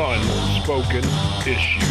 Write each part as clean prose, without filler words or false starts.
Unspoken Issues.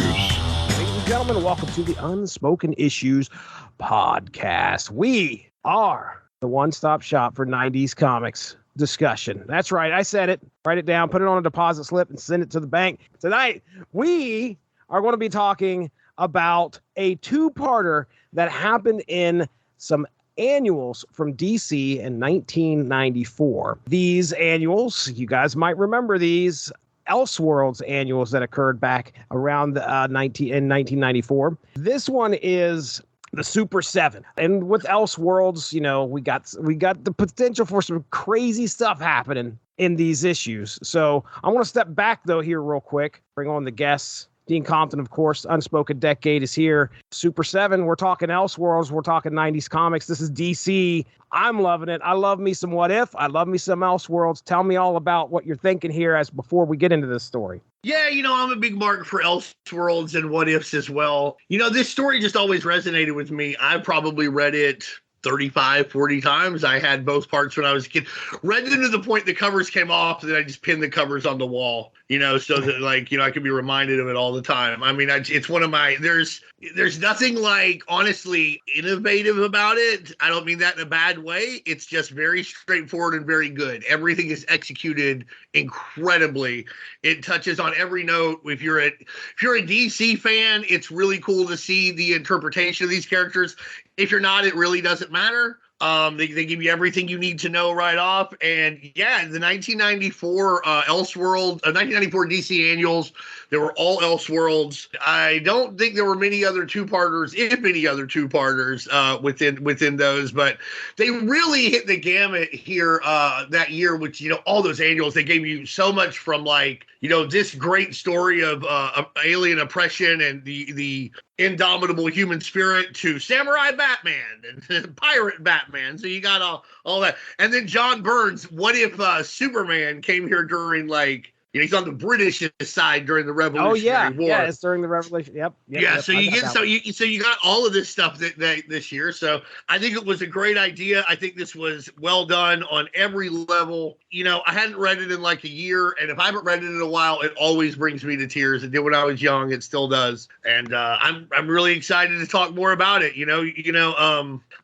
Ladies and gentlemen, welcome to the Unspoken Issues podcast. We are the one-stop shop for 90s comics discussion. That's right. I said it. Write it down, put it on a deposit slip, and send it to the bank. Tonight, we are going to be talking about a two-parter that happened in some annuals from DC in 1994. These annuals, you guys might remember these Elseworlds annuals that occurred back around in 1994. This one is the Super 7. And with Elseworlds, you know, we got the potential for some crazy stuff happening in these issues. So I want to step back, though, here real quick, bring on the guests. Dean Compton, of course, Unspoken Decade is here. Super 7, we're talking Elseworlds, we're talking 90s comics. This is DC. I'm loving it. I love me some What If. I love me some Elseworlds. Tell me all about what you're thinking here as before we get into this story. Yeah, you know, I'm a big mark for Elseworlds and What Ifs as well. You know, this story just always resonated with me. I probably read it 35, 40 times. I had both parts when I was a kid. Read them to the point the covers came off, and then I just pinned the covers on the wall, you know, so that, like, you know, I could be reminded of it all the time. I mean, it's one of my, there's nothing, like, honestly innovative about it. I don't mean that in a bad way. It's just very straightforward and very good. Everything is executed incredibly. It touches on every note. If you're a DC fan, it's really cool to see the interpretation of these characters. If you're not, it really doesn't matter. They give you everything you need to know right off. And yeah, the 1994 Elseworld, 1994 DC annuals, they were all Elseworlds. I don't think there were many other two-parters, if any other two-parters within those, but they really hit the gamut here that year, which, you know, all those annuals, they gave you so much from, like, you know, this great story of alien oppression and the indomitable human spirit to samurai Batman and pirate Batman. So you got all that. And then John Burns, what if Superman came here during, like, you know, he's on the British side during the Revolutionary War. Yeah, it's during the Revolution. Yep. So you got all of this stuff that this year. So I think it was a great idea. I think this was well done on every level. You know, I hadn't read it in like a year, and if I haven't read it in a while, it always brings me to tears. It did when I was young. It still does. And I'm really excited to talk more about it.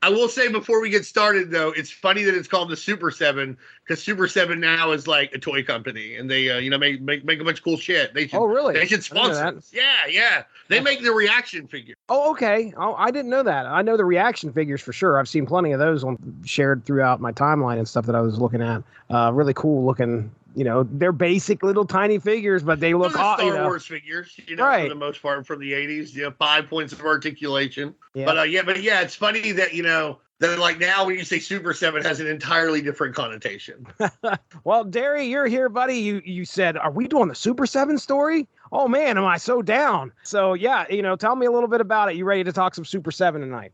I will say before we get started, though, it's funny that it's called the Super 7, because Super 7 now is like a toy company, and they make a bunch of cool shit. They should, really? They should sponsor us. Yeah. They make the reaction figure. Oh, okay. Oh, I didn't know that. I know the reaction figures for sure. I've seen plenty of those shared throughout my timeline and stuff that I was looking at. Really cool looking. You know, they're basic little tiny figures, but they look awesome. Star Wars figures, you know, right, for the most part from the 80s. You know, 5 points of articulation. Yeah. But yeah, it's funny that, you know, that, like, now when you say Super 7 has an entirely different connotation. Well, Darry, you're here, buddy. You said, are we doing the Super 7 story? Oh, man, am I so down? So, yeah, you know, tell me a little bit about it. You ready to talk some Super 7 tonight?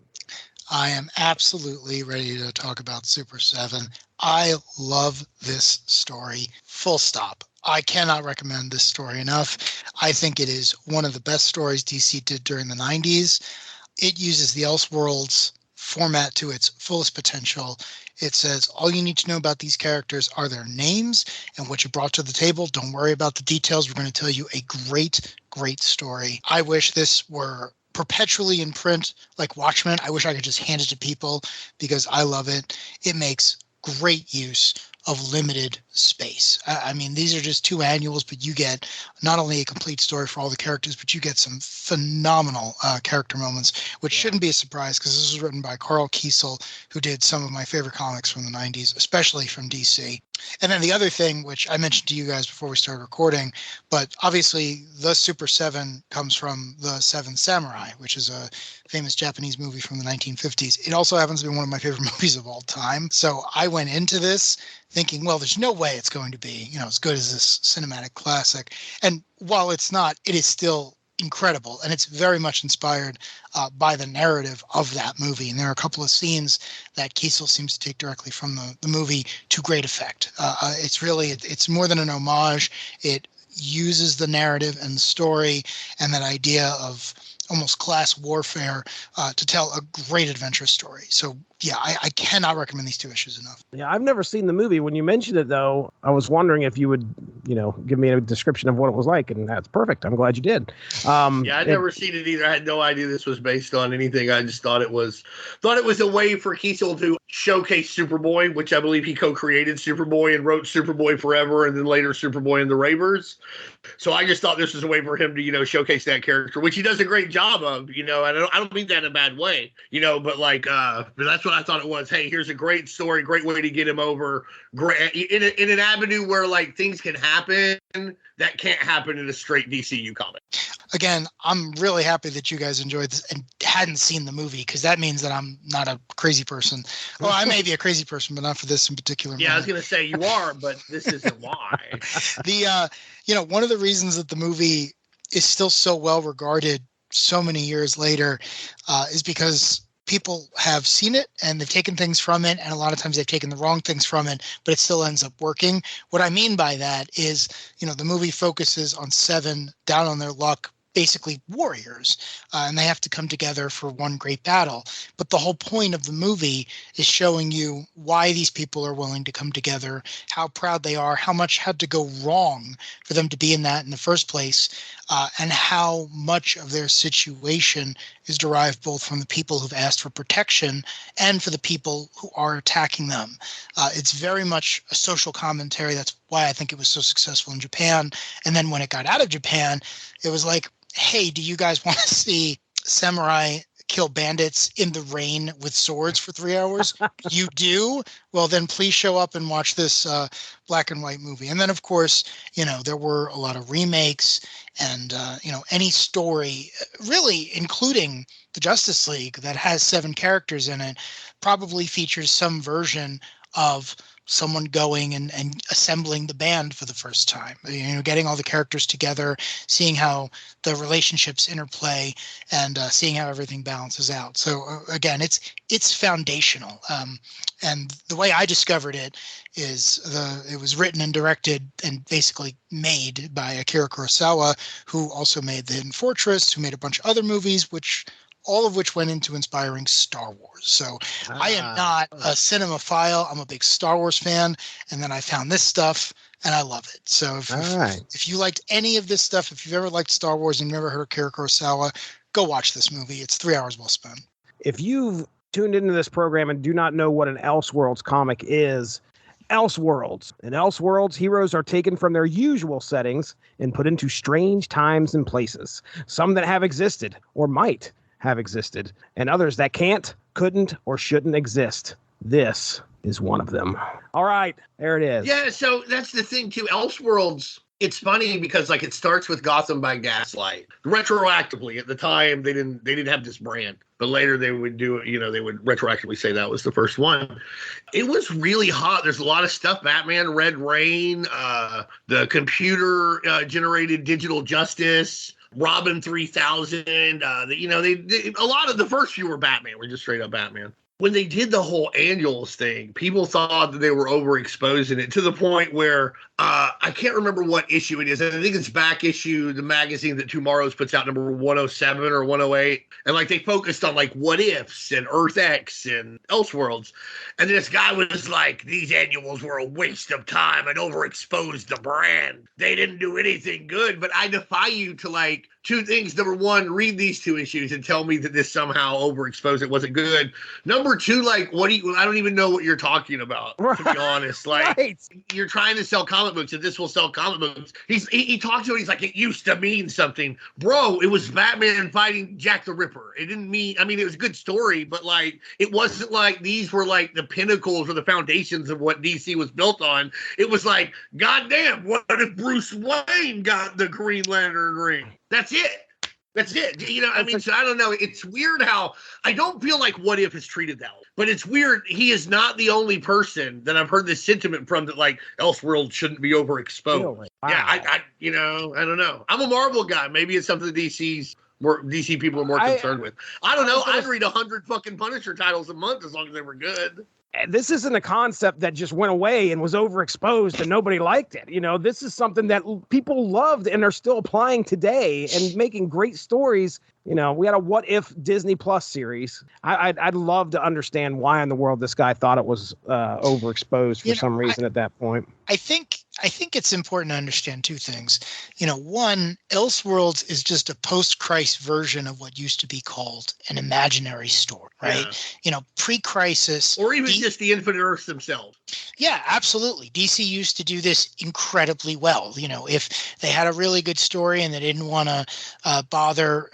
I am absolutely ready to talk about Super 7. I love this story, full stop. I cannot recommend this story enough. I think it is one of the best stories DC did during the 90s. It uses the Elseworlds format to its fullest potential. It says all you need to know about these characters are their names and what you brought to the table. Don't worry about the details. We're going to tell you a great story. I wish this were perpetually in print like Watchmen. I wish I could just hand it to people because I love it. It makes great use of limited space. I mean, these are just two annuals, but you get not only a complete story for all the characters, but you get some phenomenal character moments, which shouldn't be a surprise because this was written by Carl Kiesel, who did some of my favorite comics from the 90s, especially from DC. And then the other thing, which I mentioned to you guys before we started recording, but obviously the Super 7 comes from the Seven Samurai, which is a famous Japanese movie from the 1950s. It also happens to be one of my favorite movies of all time. So I went into this thinking, well, there's no way it's going to be, you know, as good as this cinematic classic. And while it's not, it is still incredible. And it's very much inspired by the narrative of that movie. And there are a couple of scenes that Kiesel seems to take directly from the movie to great effect. It's more than an homage. It uses the narrative and the story and that idea of almost class warfare to tell a great adventure story. So yeah, I cannot recommend these two issues enough. Yeah, I've never seen the movie. When you mentioned it, though, I was wondering if you would give me a description of what it was like, and that's perfect. I'm glad you did. I'd never seen it either. I had no idea this was based on anything. I just thought it was a way for Kiesel to showcase Superboy, which I believe he co-created Superboy and wrote Superboy Forever, and then later Superboy and the Ravers. So I just thought this was a way for him to, showcase that character, which he does a great job of, and I don't mean that in a bad way, but but that's what I thought it was. Hey, here's a great story, great way to get him over, great in an avenue where like things can happen that can't happen in a straight DCU comic. Again, I'm really happy that you guys enjoyed this and hadn't seen the movie, because that means that I'm not a crazy person. Well, I may be a crazy person, but not for this in particular. Yeah, I was going to say you are, but this isn't why. One of the reasons that the movie is still so well regarded so many years later is because people have seen it and they've taken things from it, and a lot of times they've taken the wrong things from it, but it still ends up working. What I mean by that is, the movie focuses on 7 down on their luck, basically warriors, and they have to come together for one great battle. But the whole point of the movie is showing you why these people are willing to come together, how proud they are, how much had to go wrong for them to be in that in the first place, and how much of their situation is derived both from the people who've asked for protection and for the people who are attacking them. It's very much a social commentary. That's why I think it was so successful in Japan. And then when it got out of Japan, it was like, hey, do you guys want to see samurai kill bandits in the rain with swords for 3 hours? You do? Well, then please show up and watch this black and white movie. And then, of course, there were a lot of remakes and, any story, really, including the Justice League that has 7 characters in it, probably features some version of someone going and assembling the band for the first time, getting all the characters together, seeing how the relationships interplay, and seeing how everything balances out. So again, it's foundational. And the way I discovered it is it was written and directed and basically made by Akira Kurosawa, who also made The Hidden Fortress, who made a bunch of other movies, all of which went into inspiring Star Wars. So I am not a cinemaphile. I'm a big Star Wars fan. And then I found this stuff and I love it. So if you liked any of this stuff, if you've ever liked Star Wars and you've never heard of Akira Kurosawa, go watch this movie. It's 3 hours well spent. If you've tuned into this program and do not know what an Elseworlds comic is, Elseworlds. In Elseworlds, heroes are taken from their usual settings and put into strange times and places. Some that have existed or might have existed, and others that can't, couldn't, or shouldn't exist. This is one of them. All right, there it is. Yeah, so that's the thing too. Elseworlds, it's funny because it starts with Gotham by Gaslight. Retroactively, at the time they didn't have this brand, but later they would do it. They would retroactively say that was the first one. It was really hot. There's a lot of stuff. Batman, Red Rain, the computer generated Digital Justice, Robin 3000, they a lot of the first few were Batman, were just straight up Batman. When they did the whole annuals thing, people thought that they were overexposing it to the point where I can't remember what issue it is. I think it's back issue, the magazine that Tomorrow's puts out, number 107 or 108. And they focused on what ifs and Earth X and Elseworlds. And this guy was like, these annuals were a waste of time and overexposed the brand. They didn't do anything good. But I defy you to 2 things. Number 1, read these 2 issues and tell me that this somehow overexposed it wasn't good. Number 2, I don't even know what you're talking about, to be honest. You're trying to sell comic books and this will sell comic books. He talks to it, he's like, it used to mean something. Bro, it was Batman fighting Jack the Ripper. It didn't mean, it was a good story, but it wasn't these were the pinnacles or the foundations of what DC was built on. It was goddamn, what if Bruce Wayne got the Green Lantern ring? That's it. So I don't know. It's weird how I don't feel like What If is treated that way, but it's weird. He is not the only person that I've heard this sentiment from that Elseworld shouldn't be overexposed. Really? Wow. Yeah, I don't know. I'm a Marvel guy. Maybe it's something that DC people are more concerned with. I don't know. I'd read 100 fucking Punisher titles a month as long as they were good. This isn't a concept that just went away and was overexposed and nobody liked it. This is something that people loved and are still applying today and making great stories You know, we had a What If Disney Plus series. I'd love to understand why in the world this guy thought it was overexposed for some reason at that point. I think it's important to understand two things. You know, one, Elseworlds is just a post-Christ version of what used to be called an imaginary story, right? Yeah. You know, pre-crisis. Or even just the Infinite Earths themselves. Yeah, absolutely. DC used to do this incredibly well. You know, if they had a really good story and they didn't want to bother,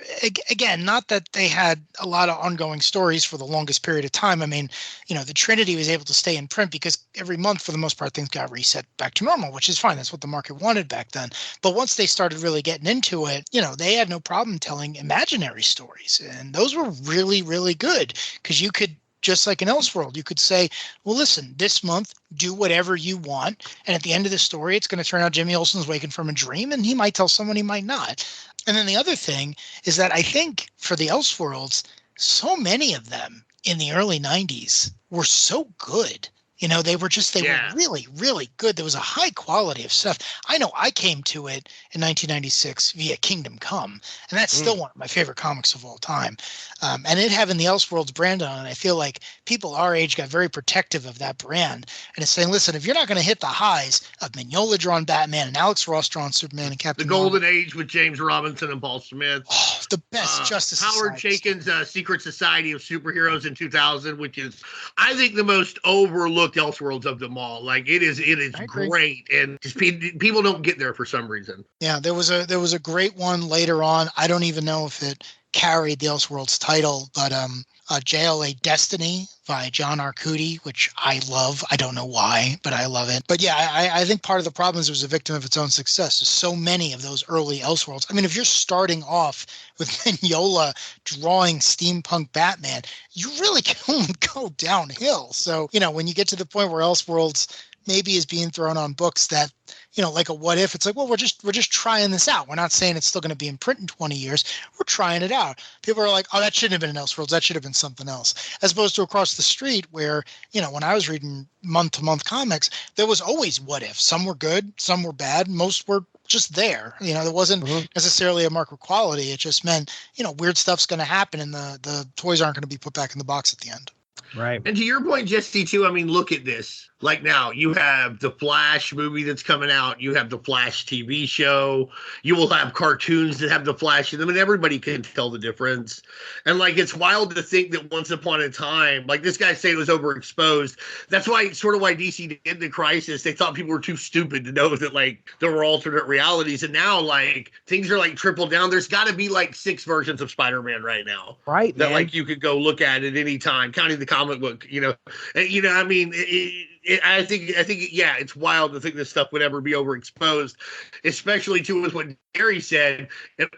again, not that they had a lot of ongoing stories for the longest period of time. I mean, you know, the Trinity was able to stay in print because every month, for the most part, things got reset back to normal, which is fine. That's what the market wanted back then. But once they started really getting into it, you know, they had no problem telling imaginary stories. And those were really, really good because you could, just like in Elseworld, you could say, well, listen, this month, do whatever you want. And at the end of the story, it's going to turn out Jimmy Olsen's waking from a dream, and he might tell someone, he might not. And then the other thing is that I think for the Elseworlds, so many of them in the early 90s were so good. You know, they were really, really good. There was a high quality of stuff. I know I came to it in 1996 via Kingdom Come, and that's still one of my favorite comics of all time. And it having the Elseworlds brand on it, I feel like people our age got very protective of that brand. And it's saying, listen, if you're not going to hit the highs of Mignola drawn Batman and Alex Ross drawn Superman and Captain The Golden Age with James Robinson and Paul Smith. Oh, the best Justice Howard Chaykin's Secret Society of Superheroes in 2000, which is, I think, the most overlooked Elseworlds of them all. Like it is great, and just people don't get there for some reason. Yeah, there was a great one later on. I don't even know if it carried the Elseworlds title, but JLA Destiny by John Arcudi, which I love. I don't know why, but I love it. But yeah, I think part of the problem is it was a victim of its own success. There's so many of those early Elseworlds. I mean, if you're starting off with Mignola drawing steampunk Batman, you really can only go downhill. So, you know, when you get to the point where Elseworlds maybe is being thrown on books that, you know, like a What If, it's like, well, we're just trying this out. We're not saying it's still going to be in print in 20 years. We're trying it out. People are like, oh, that shouldn't have been an Elseworlds. That should have been something else. As opposed to across the street where, you know, when I was reading month-to-month comics, there was always What If. Some were good, some were bad. Most were just there. You know, there wasn't necessarily a mark of quality. It just meant, you know, weird stuff's going to happen and the toys aren't going to be put back in the box at the end. Right. And to your point, Jesse, too, I mean, look at this. Like now, you have the Flash movie that's coming out. You have the Flash TV show. You will have cartoons that have the Flash in them, and everybody can tell the difference. And, like, it's wild to think that once upon a time, like this guy said it was overexposed. That's why, sort of why DC did the Crisis. They thought people were too stupid to know that, like, there were alternate realities. And now, like, things are, like, tripled down. There's got to be, like, 6 versions of Spider-Man right now. Right, that, like, you could go look at any time, counting the comic book, you know. And, you know, I mean, I think, yeah, it's wild to think this stuff would ever be overexposed, especially too with what Darry said.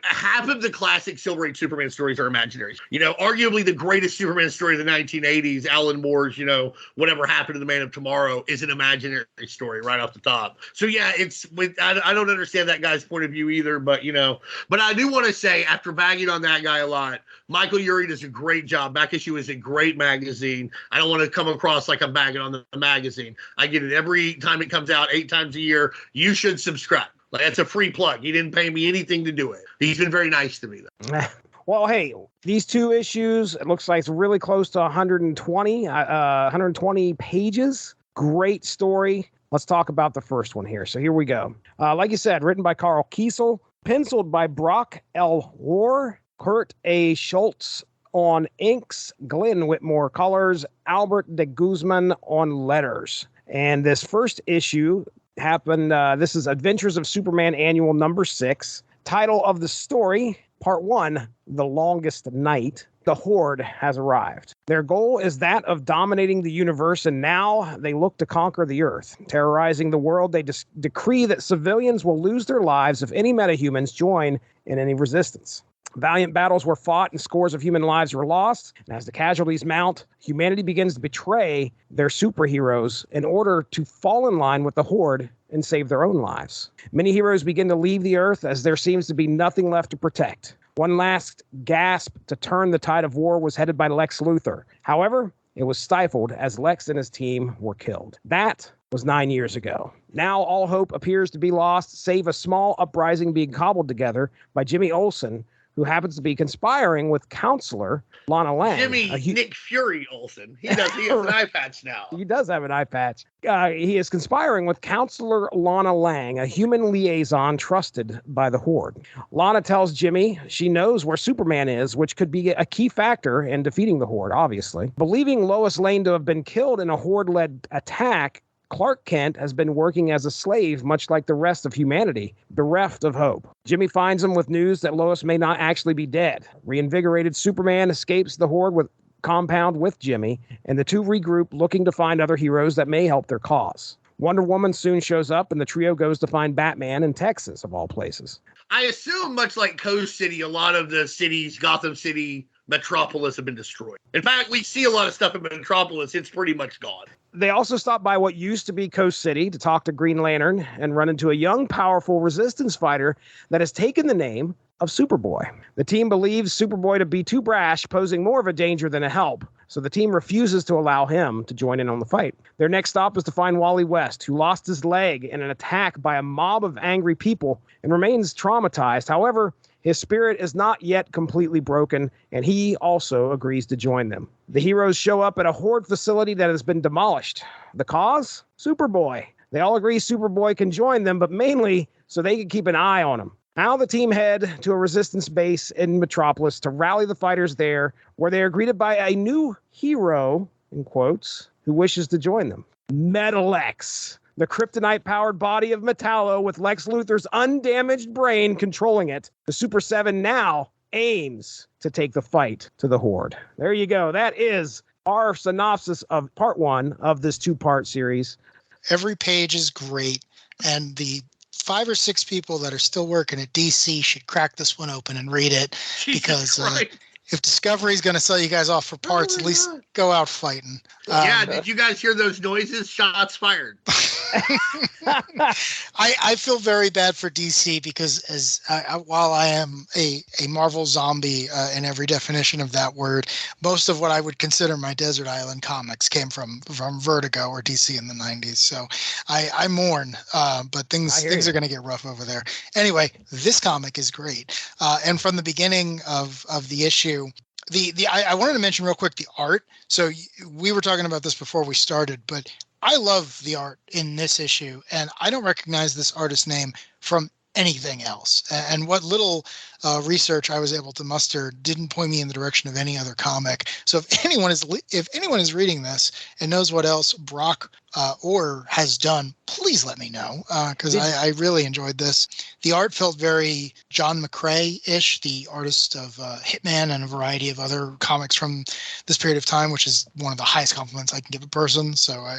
Half of the classic Silver Age Superman stories are imaginary. You know, arguably the greatest Superman story of the 1980s, Alan Moore's, you know, Whatever Happened to the Man of Tomorrow, is an imaginary story right off the top. So yeah, I don't understand that guy's point of view either, but you know, but I do want to say, after bagging on that guy a lot, Michael Urey does a great job. Back Issue is a great magazine. I don't want to come across like I'm bagging on the magazine. I get it every time it comes out, 8 times a year. You should subscribe. Like, that's a free plug. He didn't pay me anything to do it. He's been very nice to me, though. Well, hey, these 2 issues, it looks like it's really close to 120 pages. Great story. Let's talk about the first one here. So here we go. Like you said, written by Carl Kiesel, penciled by Brock L. Rohr, Kurt A. Schultz on inks, Glenn Whitmore colors, Albert de Guzman on letters. And this first issue happened, this is Adventures of Superman Annual number 6. Title of the story, Part 1, The Longest Night. The Horde has arrived. Their goal is that of dominating the universe, and now they look to conquer the Earth. Terrorizing the world, they decree that civilians will lose their lives if any metahumans join in any resistance. Valiant battles were fought and scores of human lives were lost. And as the casualties mount, humanity begins to betray their superheroes in order to fall in line with the Horde and save their own lives. Many heroes begin to leave the Earth as there seems to be nothing left to protect. One last gasp to turn the tide of war was headed by Lex Luthor. However, it was stifled as Lex and his team were killed. That was 9 years ago. Now all hope appears to be lost, save a small uprising being cobbled together by Jimmy Olsen, who happens to be conspiring with Counselor Lana Lang. Jimmy Nick Fury Olsen. He has an eye patch now. He does have an eye patch. He is conspiring with Counselor Lana Lang, a human liaison trusted by the Horde. Lana tells Jimmy she knows where Superman is, which could be a key factor in defeating the Horde, obviously. Believing Lois Lane to have been killed in a Horde-led attack, Clark Kent has been working as a slave, much like the rest of humanity, bereft of hope. Jimmy finds him with news that Lois may not actually be dead. Reinvigorated Superman escapes the Horde compound with Jimmy, and the two regroup looking to find other heroes that may help their cause. Wonder Woman soon shows up, and the trio goes to find Batman in Texas, of all places. I assume, much like Coast City, a lot of the cities, Gotham City, Metropolis, have been destroyed. In fact, we see a lot of stuff in Metropolis. It's pretty much gone. They also stop by what used to be Coast City to talk to Green Lantern and run into a young, powerful resistance fighter that has taken the name of Superboy. The team believes Superboy to be too brash, posing more of a danger than a help, so the team refuses to allow him to join in on the fight. Their next stop is to find Wally West, who lost his leg in an attack by a mob of angry people and remains traumatized. However, his spirit is not yet completely broken, and he also agrees to join them. The heroes show up at a Horde facility that has been demolished. The cause? Superboy. They all agree Superboy can join them, but mainly so they can keep an eye on him. Now the team head to a resistance base in Metropolis to rally the fighters there, where they are greeted by a new hero, in quotes, who wishes to join them. Metal X, the kryptonite-powered body of Metallo with Lex Luthor's undamaged brain controlling it. The Super 7 now aims to take the fight to the Horde. There you go. That is our synopsis of part 1 of this 2-part series. Every page is great, and the 5 or 6 people that are still working at DC should crack this one open and read it, because if Discovery's going to sell you guys off for parts, at least go out fighting. Did you guys hear those noises? Shots fired. I feel very bad for DC because while I am a Marvel zombie in every definition of that word, most of what I would consider my Desert Island comics came from Vertigo or DC in the 90s. So I mourn, but things are going to get rough over there. Anyway, this comic is great. And from the beginning of the issue, I wanted to mention real quick the art. So we were talking about this before we started, but I love the art in this issue, and I don't recognize this artist's name from anything else. And what little research I was able to muster didn't point me in the direction of any other comic. So if anyone is reading this and knows what else Brock Orr has done, please let me know, because I really enjoyed this. The art felt very John McCrea-ish, the artist of Hitman and a variety of other comics from this period of time, which is one of the highest compliments I can give a person. So I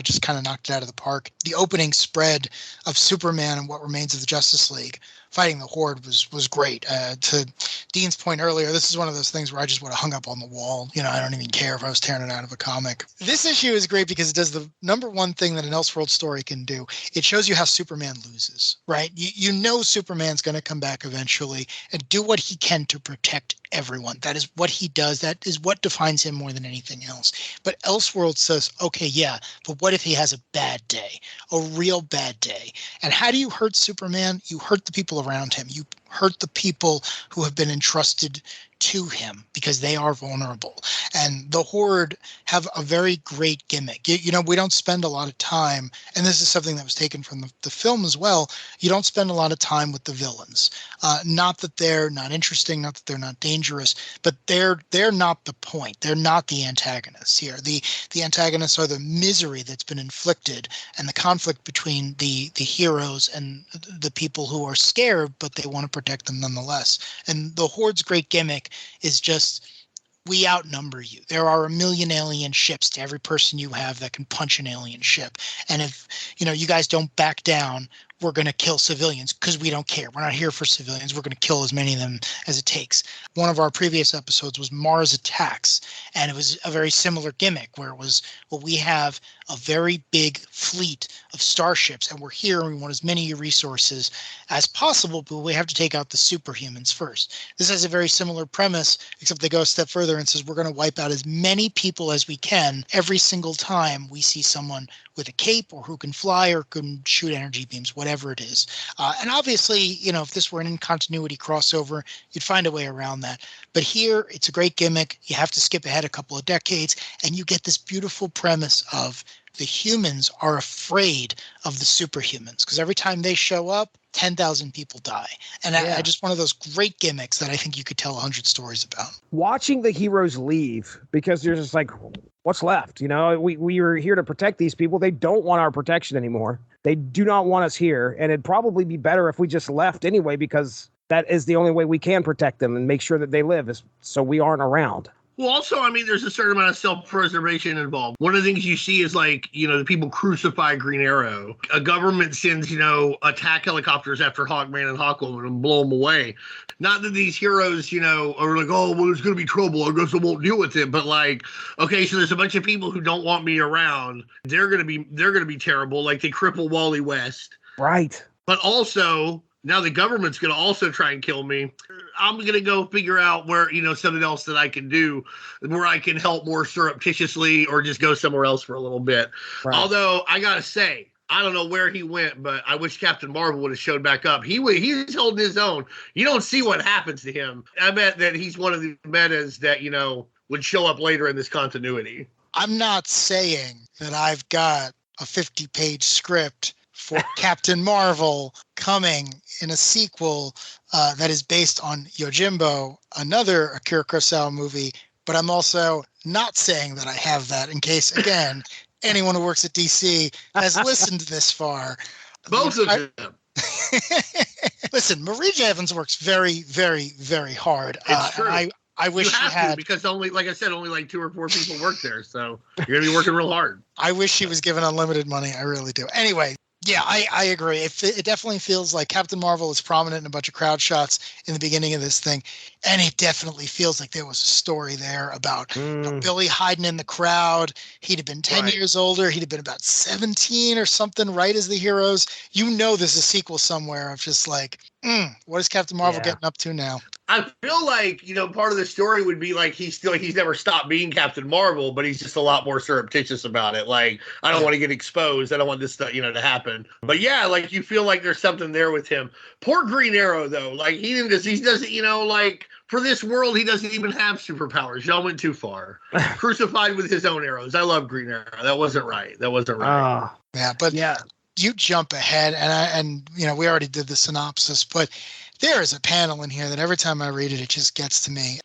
just kind of knocked it out of the park. The opening spread of Superman and what remains of the Justice League fighting the Horde was great. To Dean's point earlier, this is one of those things where I just would have hung up on the wall. I don't even care if I was tearing it out of a comic. This issue is great because it does the number one thing that an Elseworlds story can do. It shows you how Superman loses, right? You know Superman's going to come back eventually and do what he can to protect everyone. That is what he does. That is what defines him more than anything else. But Elseworlds says, okay, yeah, but what if he has a bad day, a real bad day? And how do you hurt Superman? You hurt the people around him. You hurt the people who have been entrusted to him because they are vulnerable. And the Horde have a very great gimmick. We don't spend a lot of time, and this is something that was taken from the film as well, you don't spend a lot of time with the villains. Not that they're not interesting, not that they're not dangerous, but they're not the point. They're not the antagonists here. The antagonists are the misery that's been inflicted and the conflict between the heroes and the people who are scared, but they want to protect them nonetheless. And the Horde's great gimmick is just, we outnumber you. There are 1 million alien ships to every person you have that can punch an alien ship. And if you guys don't back down, we're going to kill civilians because we don't care. We're not here for civilians. We're going to kill as many of them as it takes. One of our previous episodes was Mars Attacks, and it was a very similar gimmick where it was, well, we have a very big fleet of starships, and we're here and we want as many resources as possible, but we have to take out the superhumans first. This has a very similar premise, except they go a step further and says we're going to wipe out as many people as we can every single time we see someone with a cape or who can fly or can shoot energy beams, whatever whatever it is. And obviously, if this were an in-continuity crossover, you'd find a way around that. But here, it's a great gimmick. You have to skip ahead a couple of decades, and you get this beautiful premise of the humans are afraid of the superhumans, because every time they show up, 10,000 people die. And I just one of those great gimmicks that I think you could tell 100 stories about. Watching the heroes leave, because they're just like, what's left? We are here to protect these people. They don't want our protection anymore. They do not want us here. And it'd probably be better if we just left anyway, because that is the only way we can protect them and make sure that they live, is so we aren't around. Well, also, I mean, there's a certain amount of self-preservation involved. One of the things you see is like, the people crucify Green Arrow. A government sends, attack helicopters after Hawkman and Hawkwoman and blow them away. Not that these heroes, are like, oh, well, there's going to be trouble. I guess I won't deal with it. But like, okay, so there's a bunch of people who don't want me around. They're going to be terrible. Like they cripple Wally West. Right. But also, now the government's going to also try and kill me. I'm going to go figure out where, something else that I can do where I can help more surreptitiously or just go somewhere else for a little bit. Right. Although I got to say, I don't know where he went, but I wish Captain Marvel would have showed back up. He's holding his own. You don't see what happens to him. I bet that he's one of the metas that, would show up later in this continuity. I'm not saying that I've got a 50-page script for Captain Marvel coming in a sequel that is based on Yojimbo, another Akira Kurosawa movie, but I'm also not saying that I have that in case, again, anyone who works at DC has listened this far. Both of them. Listen, Marie Evans works very, very, very hard. It's true. I wish she had, because only, like I said, only like 2 or 4 people work there, so you're gonna be working real hard. I wish she was given unlimited money. I really do. Anyway. Yeah, I agree. It definitely feels like Captain Marvel is prominent in a bunch of crowd shots in the beginning of this thing. And it definitely feels like there was a story there about Billy hiding in the crowd. He'd have been 10 years older. He'd have been about 17 or something, right as the heroes. There's a sequel somewhere of just like, what is Captain Marvel getting up to now? I feel like, part of the story would be like he's never stopped being Captain Marvel, but he's just a lot more surreptitious about it. Like, I don't want to get exposed. I don't want this stuff, to happen. But yeah, like you feel like there's something there with him. Poor Green Arrow, though. Like he doesn't, like for this world, he doesn't even have superpowers. Y'all went too far. Crucified with his own arrows. I love Green Arrow. That wasn't right. Yeah, but you jump ahead and we already did the synopsis, but there is a panel in here that every time I read it, it just gets to me.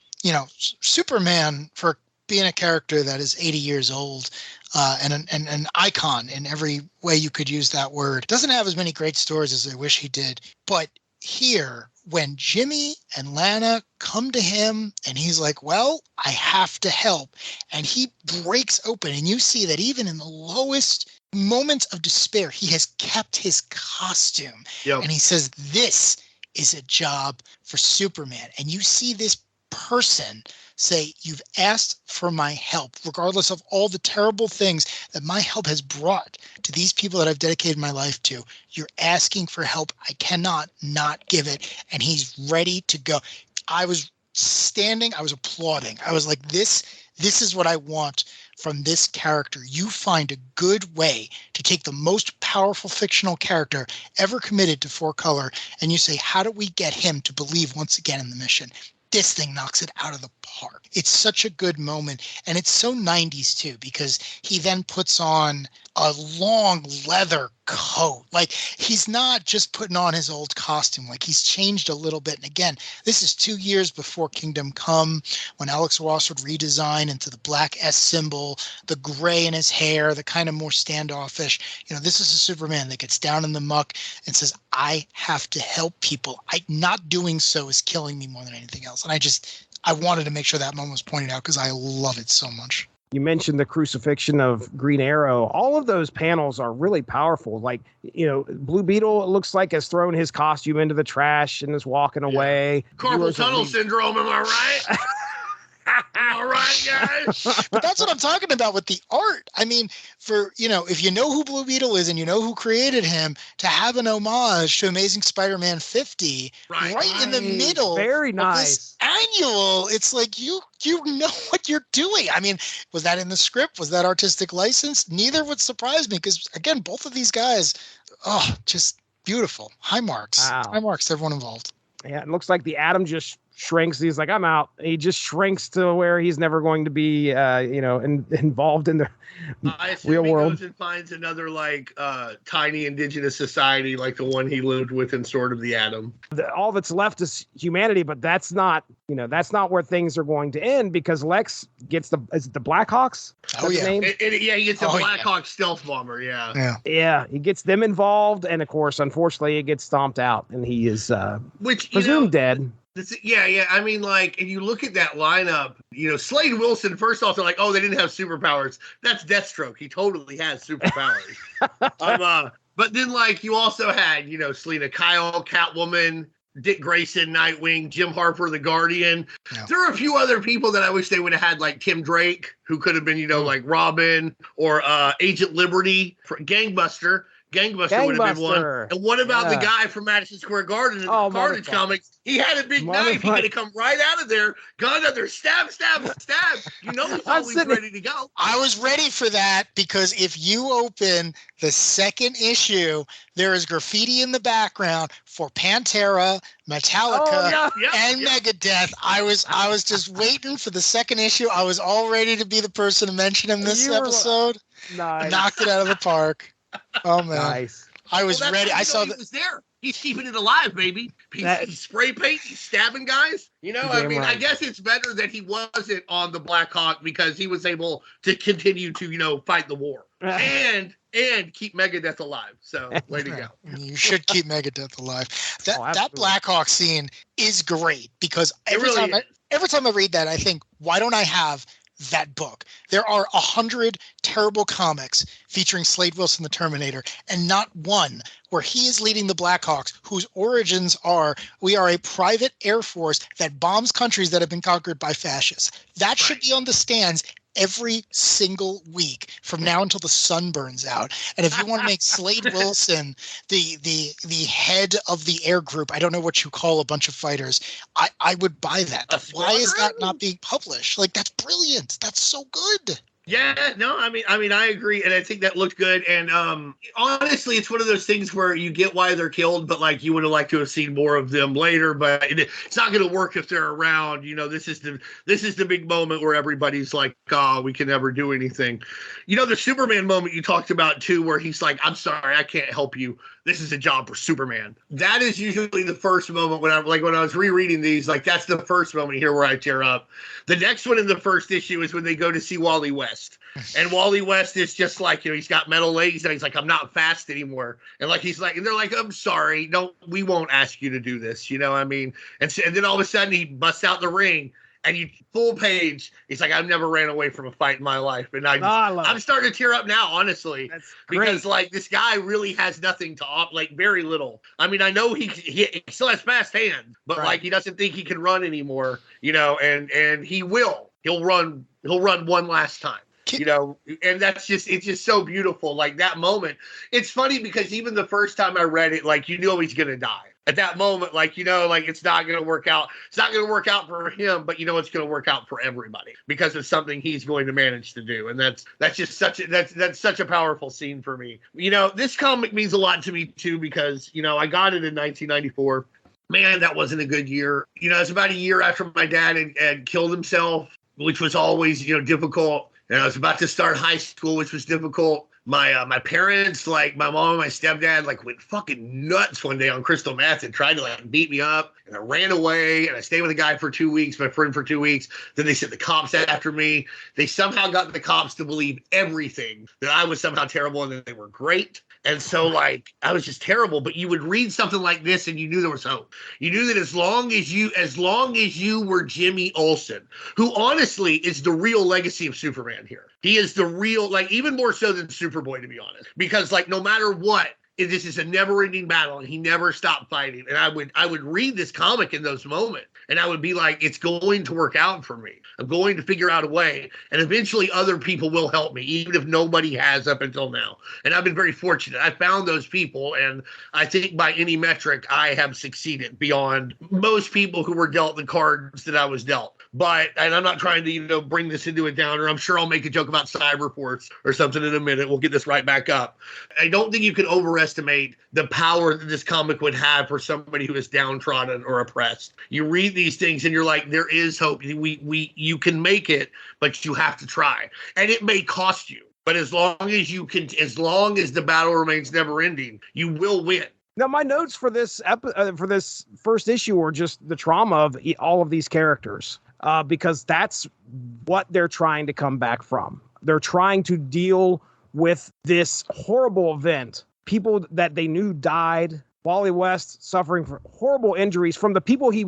Superman, for being a character that is 80 years old and an icon in every way you could use that word, doesn't have as many great stories as I wish he did. But here, when Jimmy and Lana come to him and he's like, well, I have to help. And he breaks open and you see that even in the lowest moments of despair, he has kept his costume. Yep. And he says, this is a job for Superman. And you see this person say, you've asked for my help, regardless of all the terrible things that my help has brought to these people that I've dedicated my life to. You're asking for help. I cannot not give it. And he's ready to go. I was standing, I was applauding. I was like, this is what I want from this character. You find a good way to take the most powerful fictional character ever committed to 4-color, and you say, how do we get him to believe once again in the mission? This thing knocks it out of the park. It's such a good moment, and it's so 90s too, because he then puts on a long leather coat. Like, he's not just putting on his old costume. Like, he's changed a little bit. And again, this is 2 years before Kingdom Come, when Alex Ross would redesign into the black S symbol, the gray in his hair, the kind of more standoffish. This is a Superman that gets down in the muck and says, I have to help people. Not doing so is killing me more than anything else. And I wanted to make sure that moment was pointed out because I love it so much. You mentioned the crucifixion of Green Arrow. All of those panels are really powerful. Like, Blue Beetle, it looks like, has thrown his costume into the trash and is walking away. Carpal tunnel syndrome, am I right? All right, guys. But that's what I'm talking about with the art. I mean, if you know who Blue Beetle is and you know who created him, to have an homage to Amazing Spider-Man 50 right in the middle. Very nice. Of this annual, it's like you know what you're doing. I mean, was that in the script? Was that artistic license? Neither would surprise me because, again, both of these guys, just Beautiful. High marks. Wow. High marks to everyone involved. Yeah, it looks like the atom just shrinks. He's like, I'm out. He just shrinks to where he's never going to be, involved in the I assume real he world. goes and finds another tiny indigenous society like the one he lived with in Sword of the Atom. All that's left is humanity, but that's not where things are going to end, because Lex gets is it the Blackhawks? Oh, yeah. He gets a Black yeah. Hawk stealth bomber. Yeah. Yeah, he gets them involved, and of course, unfortunately, it gets stomped out, and he is presumed dead. Yeah. I mean, and you look at that lineup, Slade Wilson, first off, they're like, oh, they didn't have superpowers. That's Deathstroke. He totally has superpowers. But then, you also had, Selena Kyle, Catwoman, Dick Grayson, Nightwing, Jim Harper, the Guardian. Yeah. There are a few other people that I wish they would have had, like Tim Drake, who could have been, like Robin, or Agent Liberty, Gangbuster. Gangbuster would have been one. And what about the guy from Madison Square Garden in the Carnage comics? He had a big knife. He could have come right out of there, gun out there, stab. He's always ready to go. I was ready for that, because if you open the second issue, there is graffiti in the background for Pantera, Metallica, and Megadeth. I was just waiting for the second issue. I was all ready to be the person to mention him this episode. Nice. Knocked it out of the park. Oh man! Nice. I was ready. I saw that. He was there. He's keeping it alive, baby. He's spray paint. He's stabbing guys. I guess it's better that he wasn't on the Black Hawk, because he was able to continue to, fight the war and keep Megadeth alive. So way to go. You should keep Megadeth alive. That Black Hawk scene is great, because every time I read that, I think, why don't I have that book? There are 100 terrible comics featuring Slade Wilson, the Terminator, and not one where he is leading the Blackhawks, whose origins are, we are a private air force that bombs countries that have been conquered by fascists. That should be on the stands every single week from now until the sun burns out. And if you want to make Slade Wilson the head of the air group, I don't know what you call a bunch of fighters, I would buy that. Why is that not being published? That's brilliant. That's so good. Yeah, no, I mean, I agree, and I think that looked good. And honestly, it's one of those things where you get why they're killed, but you would have liked to have seen more of them later. But it's not going to work if they're around. This is the big moment where everybody's like, "Oh, we can never do anything." The Superman moment you talked about too, where he's like, "I'm sorry, I can't help you. This is a job for Superman." That is usually the first moment when when I was rereading these, that's the first moment here where I tear up. The next one in the first issue is when they go to see Wally West. And Wally West is just he's got metal legs, and he's like, I'm not fast anymore. And and they're like, I'm sorry, no, we won't ask you to do this. And then all of a sudden he busts out the ring, and you full page. He's like, I've never ran away from a fight in my life. And I'm starting to tear up now, honestly, because this guy really has nothing to offer, very little. I mean, I know he still has fast hands, but he doesn't think he can run anymore, and he will. He'll run one last time. And it's just so beautiful. That moment, it's funny because even the first time I read it, you knew he's going to die at that moment. It's not going to work out. It's not going to work out for him, but it's going to work out for everybody because it's something he's going to manage to do. And that's just that's such a powerful scene for me. This comic means a lot to me too, because, I got it in 1994. Man, that wasn't a good year. It's about a year after my dad had killed himself, which was always, difficult. And I was about to start high school, which was difficult. My parents, my mom and my stepdad, went fucking nuts one day on crystal meth and tried to beat me up. And I ran away, and I stayed with a guy for 2 weeks, my friend for 2 weeks. Then they sent the cops after me. They somehow got the cops to believe everything, that I was somehow terrible and that they were great. And so, I was just terrible. But you would read something like this, and you knew there was hope. You knew that as long as you were Jimmy Olsen, who honestly is the real legacy of Superman here. He is the real, even more so than Superboy, to be honest. Because, no matter what, this is a never-ending battle, and he never stopped fighting. And I would read this comic in those moments, And I would be like, it's going to work out for me. I'm going to figure out a way. And eventually other people will help me, even if nobody has up until now. And I've been very fortunate. I found those people. And I think by any metric, I have succeeded beyond most people who were dealt the cards that I was dealt. But, and I'm not trying to, bring this into a downer. I'm sure I'll make a joke about Cyberports or something in a minute. We'll get this right back up. I don't think you can overestimate the power that this comic would have for somebody who is downtrodden or oppressed. You read these things and you're like, there is hope. You can make it, but you have to try. And it may cost you. But as long as the battle remains never ending, you will win. Now, my notes for this for this first issue were just the trauma of all of these characters, because that's what they're trying to come back from. They're trying to deal with this horrible event. People that they knew died. Wally West suffering from horrible injuries from the people he,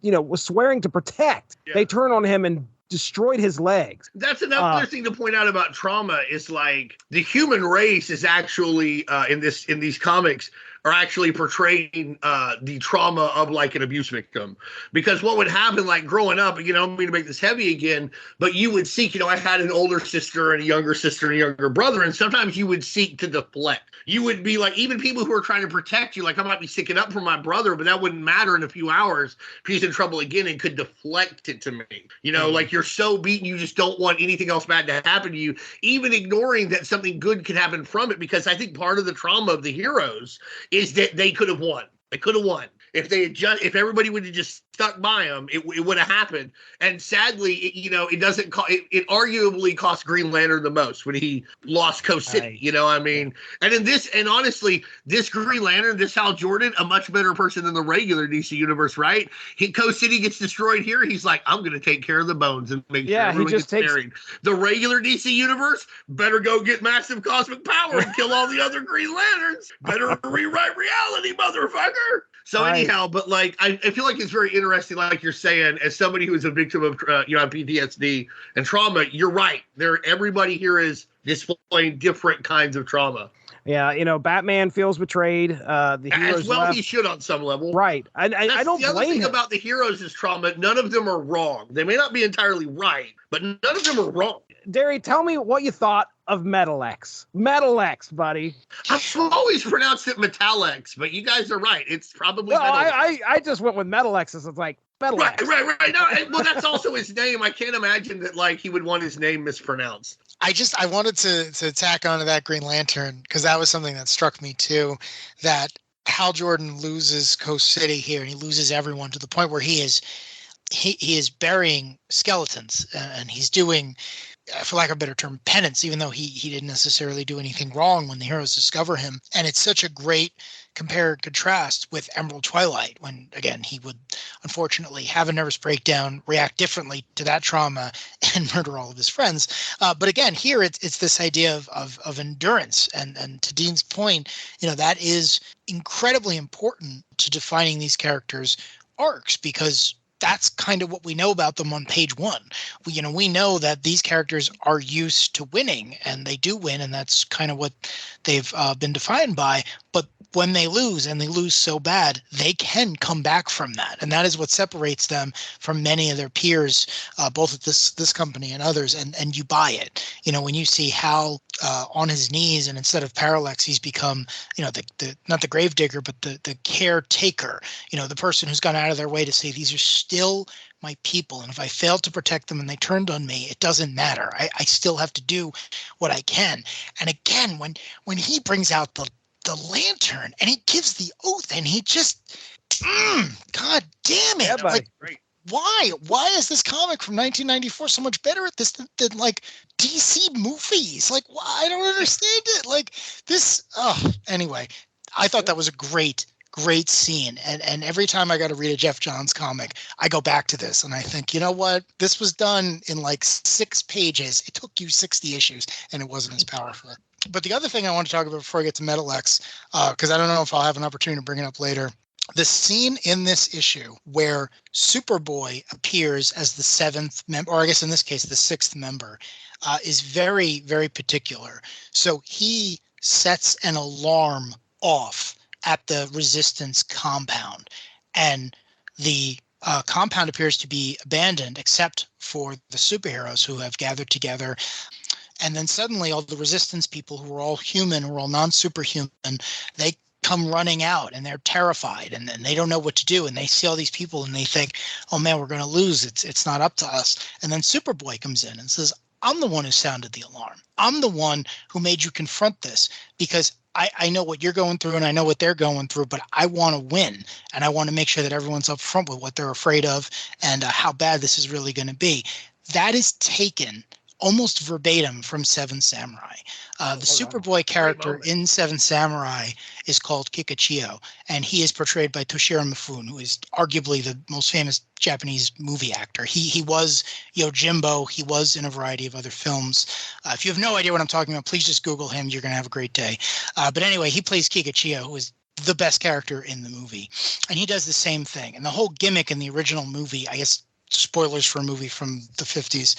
was swearing to protect. Yeah. They turn on him and destroyed his legs. That's another thing to point out about trauma is like the human race is actually in these comics are actually portraying the trauma of like an abuse victim. Because what would happen, like growing up, I don't mean to make this heavy again, but you would seek, I had an older sister and a younger sister and a younger brother, and sometimes you would seek to deflect. You would be like, even people who are trying to protect you, like I might be sticking up for my brother, but that wouldn't matter in a few hours if he's in trouble again and could deflect it to me. Like you're so beaten, you just don't want anything else bad to happen to you, even ignoring that something good could happen from it. Because I think part of the trauma of the heroes is that they could have won. They could have won. If everybody would have just stuck by them, it would have happened. And sadly, it arguably cost Green Lantern the most when he lost Coast City. Right. And in this, and honestly, this Green Lantern, this Hal Jordan, a much better person than the regular DC universe, right? Coast City gets destroyed here. He's like, I'm going to take care of the bones and make sure everyone gets buried. The regular DC universe better go get massive cosmic power and kill all the other Green Lanterns. Better rewrite reality, motherfucker. So anyhow, but like I feel like it's very interesting, like you're saying, as somebody who is a victim of PTSD and trauma, you're right. Everybody here is displaying different kinds of trauma. Yeah, Batman feels betrayed. The heroes as well left. He should on some level. Right. I don't blame him. The other thing about the heroes is trauma. None of them are wrong. They may not be entirely right, but none of them are wrong. Darry, tell me what you thought of Metalex. Metalex, buddy. I've always pronounced it Metalex, but you guys are right. It's probably Metalex. I just went with Metalex as it's like Metalex. Right. No, well, that's also his name. I can't imagine that like he would want his name mispronounced. I wanted to tack onto that Green Lantern because that was something that struck me too, that Hal Jordan loses Coast City here and he loses everyone to the point where he is burying skeletons and he's doing, for lack of a better term, penance, even though he didn't necessarily do anything wrong when the heroes discover him. And it's such a great compare and contrast with Emerald Twilight, when, again, he would unfortunately have a nervous breakdown, react differently to that trauma, and murder all of his friends. But again, here it's this idea of endurance. And to Dean's point, that is incredibly important to defining these characters' arcs, because that's kind of what we know about them on page one. We know that these characters are used to winning, and they do win, and that's kind of what they've been defined by. But when they lose, and they lose so bad, they can come back from that, and that is what separates them from many of their peers, both at this company and others. And you buy it. When you see Hal on his knees, and instead of Parallax, he's become, the not the gravedigger, but the caretaker. The person who's gone out of their way to say, these are still my people, and if I failed to protect them and they turned on me, it doesn't matter. I still have to do what I can. And again, when he brings out the lantern and he gives the oath and he just, God damn it! Yeah, buddy. Great. Why is this comic from 1994 so much better at this than like DC movies? Like, why? I don't understand it. Like this. Anyway, I thought that was a great scene. And every time I got to read a Jeff Johns comic, I go back to this and I think, you know what? This was done in like 6 pages. It took you 60 issues and it wasn't as powerful. But the other thing I want to talk about before I get to Metalex, because I don't know if I'll have an opportunity to bring it up later, the scene in this issue where Superboy appears as the 7th member, or I guess in this case, the 6th member, is very, very particular. So he sets an alarm off at the Resistance compound, and the compound appears to be abandoned except for the superheroes who have gathered together. And then suddenly all the resistance people who are all human, who are all non-superhuman, they come running out and they're terrified and then they don't know what to do. And they see all these people and they think, oh man, we're going to lose. It's not up to us. And then Superboy comes in and says, I'm the one who sounded the alarm. I'm the one who made you confront this because I know what you're going through and I know what they're going through, but I want to win. And I want to make sure that everyone's up front with what they're afraid of and how bad this is really going to be. That is taken almost verbatim from Seven Samurai. The Superboy character in Seven Samurai is called Kikuchiyo, and he is portrayed by Toshiro Mifune, who is arguably the most famous Japanese movie actor. He was Yojimbo. He was in a variety of other films. If you have no idea what I'm talking about, please just Google him. You're going to have a great day. But anyway, he plays Kikuchiyo, who is the best character in the movie. And he does the same thing. And the whole gimmick in the original movie, I guess spoilers for a movie from the 50s,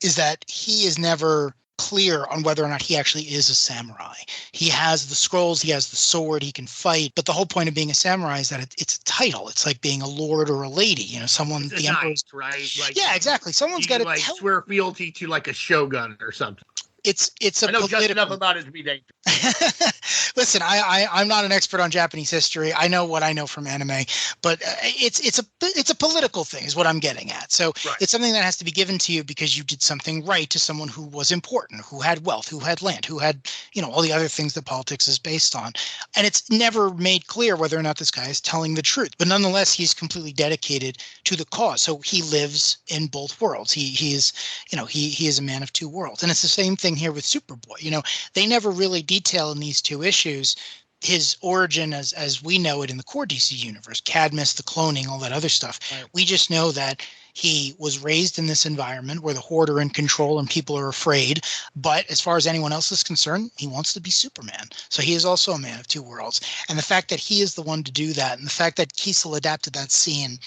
is that he is never clear on whether or not he actually is a samurai. He has the scrolls, he has the sword, he can fight, but the whole point of being a samurai is that it's a title. It's like being a lord or a lady, someone, the emperor's, right? Like, yeah, exactly. Someone's got to like swear fealty to like a shogun or something. It's a I know political... just enough about it to be dangerous. Listen, I'm not an expert on Japanese history. I know what I know from anime, but it's a political thing is what I'm getting at. So It's something that has to be given to you because you did something right to someone who was important, who had wealth, who had land, who had all the other things that politics is based on. And it's never made clear whether or not this guy is telling the truth. But nonetheless, he's completely dedicated to the cause. So he lives in both worlds. He is a man of two worlds, and it's the same thing here with Superboy. They never really detail in these two issues his origin as we know it in the core DC universe, Cadmus, the cloning, all that other stuff. Right. We just know that he was raised in this environment where the Horde are in control and people are afraid. But as far as anyone else is concerned, he wants to be Superman. So he is also a man of two worlds. And the fact that he is the one to do that, and the fact that Kiesel adapted that scene,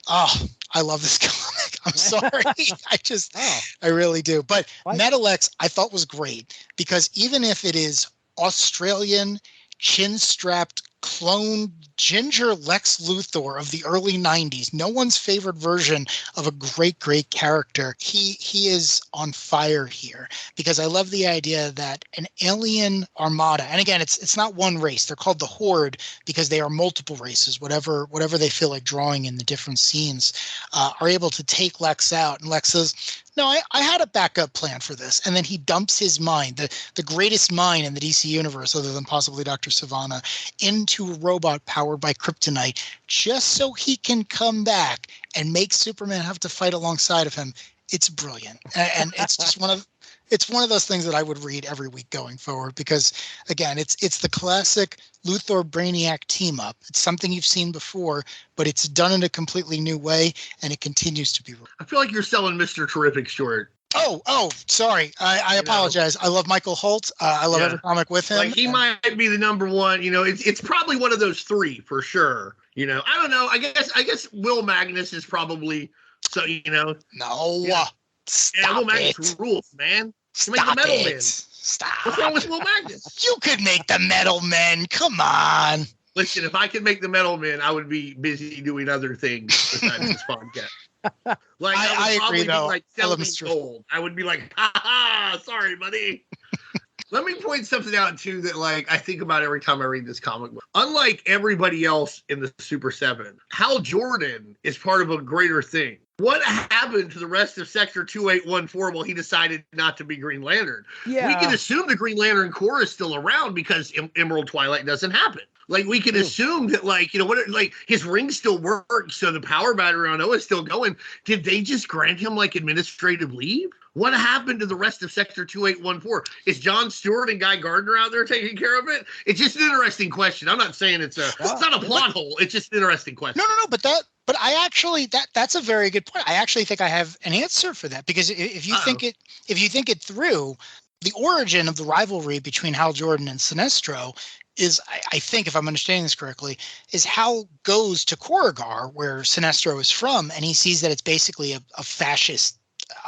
I love this comic. I'm sorry. I really do. But Metal X, I thought was great because even if it is Australian, chin-strapped, clone ginger Lex Luthor of the early 90s, no one's favorite version of a great character, he is on fire here because I love the idea that an alien armada, and again it's not one race, they're called the Horde because they are multiple races, whatever they feel like drawing in the different scenes, are able to take Lex out, and Lex says, no, I had a backup plan for this. And then he dumps his mind, the greatest mind in the DC universe, other than possibly Dr. Sivana, into a robot powered by kryptonite, just so he can come back and make Superman have to fight alongside of him. It's brilliant. And it's just one of those things that I would read every week going forward because, again, it's the classic Luthor Brainiac team up. It's something you've seen before, but it's done in a completely new way, and it continues to be. I feel like you're selling Mr. Terrific short. Oh, sorry. I apologize. I love Michael Holt. I love every comic with him. Like he might be the number one. It's probably one of those three for sure. I don't know. I guess Will Magnus is probably No. Stop Will Magnus rules, man. Stop make the Metal it. Man. Stop. What's wrong with Will Magnus? You could make the Metal Man. Come on. Listen, if I could make the Metal Man, I would be busy doing other things besides this podcast. Like I would agree, though. Like selling gold. I would be like, ha, sorry, buddy. Let me point something out too that I think about every time I read this comic book. Unlike everybody else in the Super 7, Hal Jordan is part of a greater thing. What happened to the rest of Sector 2814 while he decided not to be Green Lantern? Yeah. We can assume the Green Lantern Corps is still around because Emerald Twilight doesn't happen. We can assume that, his ring still works, so the power battery on O is still going. Did they just grant him, administrative leave? What happened to the rest of Sector 2814? Is John Stewart and Guy Gardner out there taking care of it? It's just an interesting question. I'm not saying it's not a plot hole. It's just an interesting question. No, but I actually that's a very good point. I actually think I have an answer for that because if you think it through, the origin of the rivalry between Hal Jordan and Sinestro is, I think, if I'm understanding this correctly, is Hal goes to Korugar, where Sinestro is from, and he sees that it's basically a fascist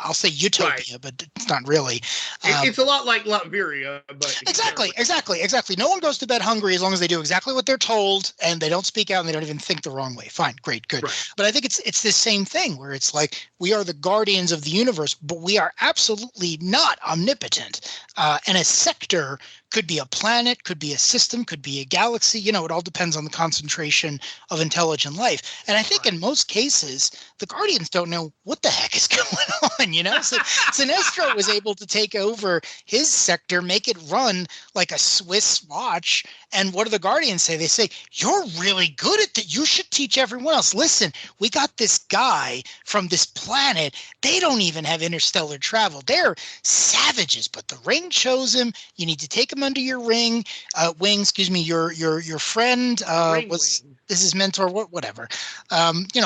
I'll say utopia, but it's not really. It's a lot like Latveria, but Exactly. No one goes to bed hungry as long as they do exactly what they're told and they don't speak out and they don't even think the wrong way. Fine, great, good. Right. But I think it's this same thing where it's like we are the guardians of the universe, but we are absolutely not omnipotent. And a sector could be a planet, could be a system, could be a galaxy. It all depends on the concentration of intelligent life. And I think in most cases, the Guardians don't know what the heck is going on, So Sinestro was able to take over his sector, make it run like a Swiss watch. And what do the Guardians say? They say, you're really good at that. You should teach everyone else. Listen, we got this guy from this planet. They don't even have interstellar travel. They're savages, but the ring chose him. You need to take him under your wing. Your friend was his mentor, whatever.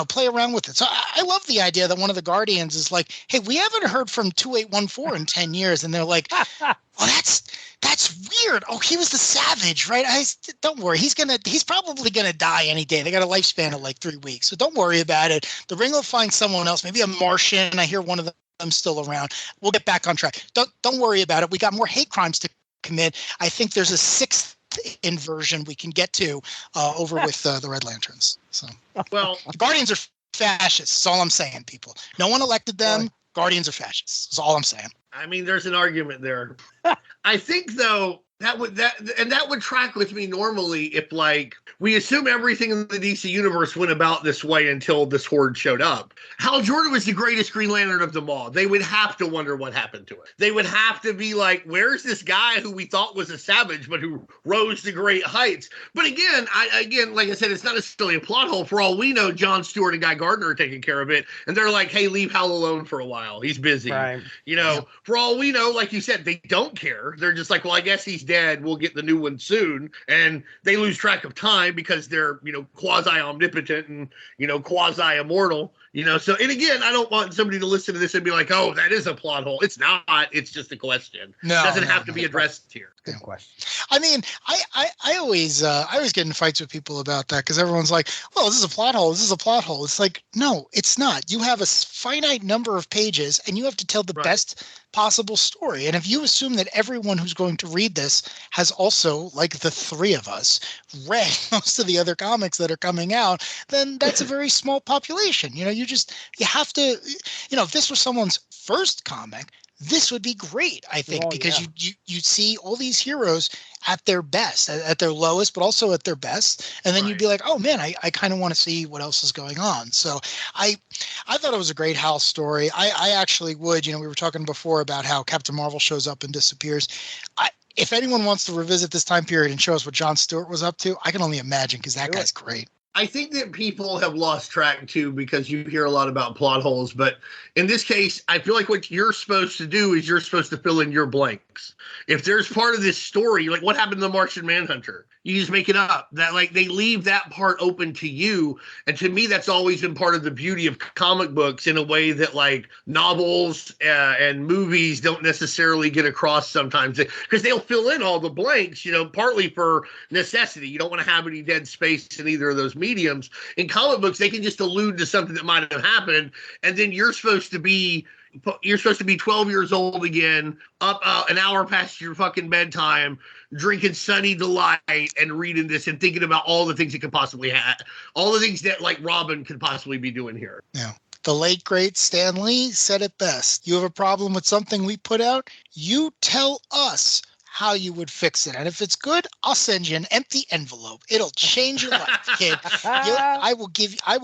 Play around with it. So I love the idea that one of the Guardians is like, hey, we haven't heard from 2814 in 10 years. And they're like, oh, that's weird. Oh, he was the savage, right? Don't worry. He's probably gonna die any day. They got a lifespan of like 3 weeks. So don't worry about it. The ring will find someone else, maybe a Martian. I hear one of them still around. We'll get back on track. Don't worry about it. We got more hate crimes to commit. I think there's a sixth inversion we can get to over with the Red Lanterns. So, well, the Guardians are fascists. That's all I'm saying, people. No one elected them. Guardians are fascists. That's all I'm saying. I mean, there's an argument there. I think, though, that would track with me normally if, like, we assume everything in the DC universe went about this way until this Horde showed up. Hal Jordan was the greatest Green Lantern of them all. They would have to wonder what happened to it. They would have to be like, where's this guy who we thought was a savage, but who rose to great heights? But again, like I said, it's not necessarily a plot hole. For all we know, Jon Stewart and Guy Gardner are taking care of it. And they're like, hey, leave Hal alone for a while. He's busy. Right. For all we know, like you said, they don't care. They're just like, well, I guess he's dead. We'll get the new one soon. And they lose track of time because they're, quasi-omnipotent and, quasi-immortal. So, and again, I don't want somebody to listen to this and be like, oh, that is a plot hole. It's not. It's just a question. No, it doesn't have to be addressed here. Good question. I mean, I always get in fights with people about that because everyone's like, well, this is a plot hole. This is a plot hole. It's like, no, it's not. You have a finite number of pages and you have to tell the best possible story. And if you assume that everyone who's going to read this has also, like the three of us, read most of the other comics that are coming out, then that's a very small population. You have to, if this was someone's first comic, this would be great, I think, because you see all these heroes at their best, at their lowest, but also at their best. And then you'd be like, oh, man, I kind of want to see what else is going on. So I thought it was a great Hal story. I actually would. We were talking before about how Captain Marvel shows up and disappears. If anyone wants to revisit this time period and show us what Jon Stewart was up to, I can only imagine because that guy's great. I think that people have lost track, too, because you hear a lot about plot holes. But in this case, I feel like what you're supposed to do is you're supposed to fill in your blanks. If there's part of this story, like what happened to the Martian Manhunter, you just make it up. That they leave that part open to you. And to me, that's always been part of the beauty of comic books in a way that like novels and movies don't necessarily get across sometimes because they'll fill in all the blanks, partly for necessity. You don't want to have any dead space in either of those mediums. In comic books, they can just allude to something that might have happened. And then you're supposed to be 12 years old again, up an hour past your fucking bedtime, drinking Sunny Delight and reading this and thinking about all the things it could possibly have, all the things that like Robin could possibly be doing here. Yeah. The late, great Stan Lee said it best. You have a problem with something we put out? You tell us how you would fix it. And if it's good, I'll send you an empty envelope. It'll change your life, kid. I will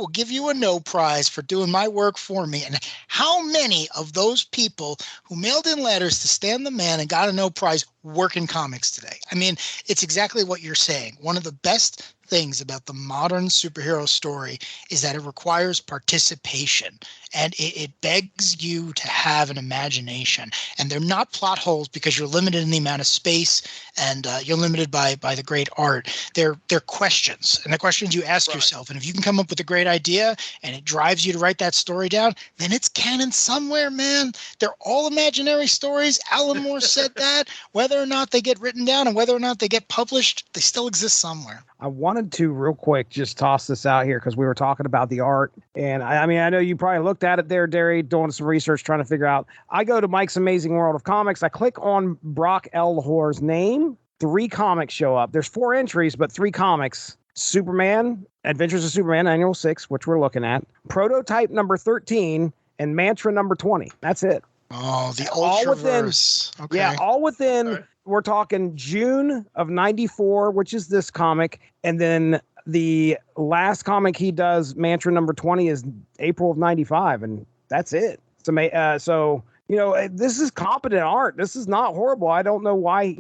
give you a no prize for doing my work for me. And how many of those people who mailed in letters to Stan the Man and got a no prize work in comics today? I mean, it's exactly what you're saying. One of the best things about the modern superhero story is that it requires participation and it begs you to have an imagination. And they're not plot holes because you're limited in the amount of space and you're limited by the great art. They're questions, and the questions you ask yourself. And if you can come up with a great idea and it drives you to write that story down, then it's canon somewhere, man. They're all imaginary stories. Alan Moore said that. Whether or not they get written down and whether or not they get published, they still exist somewhere. I wanted to real quick just toss this out here because we were talking about the art. And I mean, I know you probably looked at it there, Darry, doing some research, trying to figure out. I go to Mike's Amazing World of Comics. I click on Brock Elhore's name. 3 comics show up. There's 4 entries, but 3 comics. Superman, Adventures of Superman, Annual 6, which we're looking at. Prototype number 13 and Mantra number 20. That's it. Oh, the Ultraverse. Okay. Yeah, all within, we're talking June of 94, which is this comic. And then the last comic he does, Mantra number 20, is April of 95. And that's it. So, this is competent art. This is not horrible. I don't know why,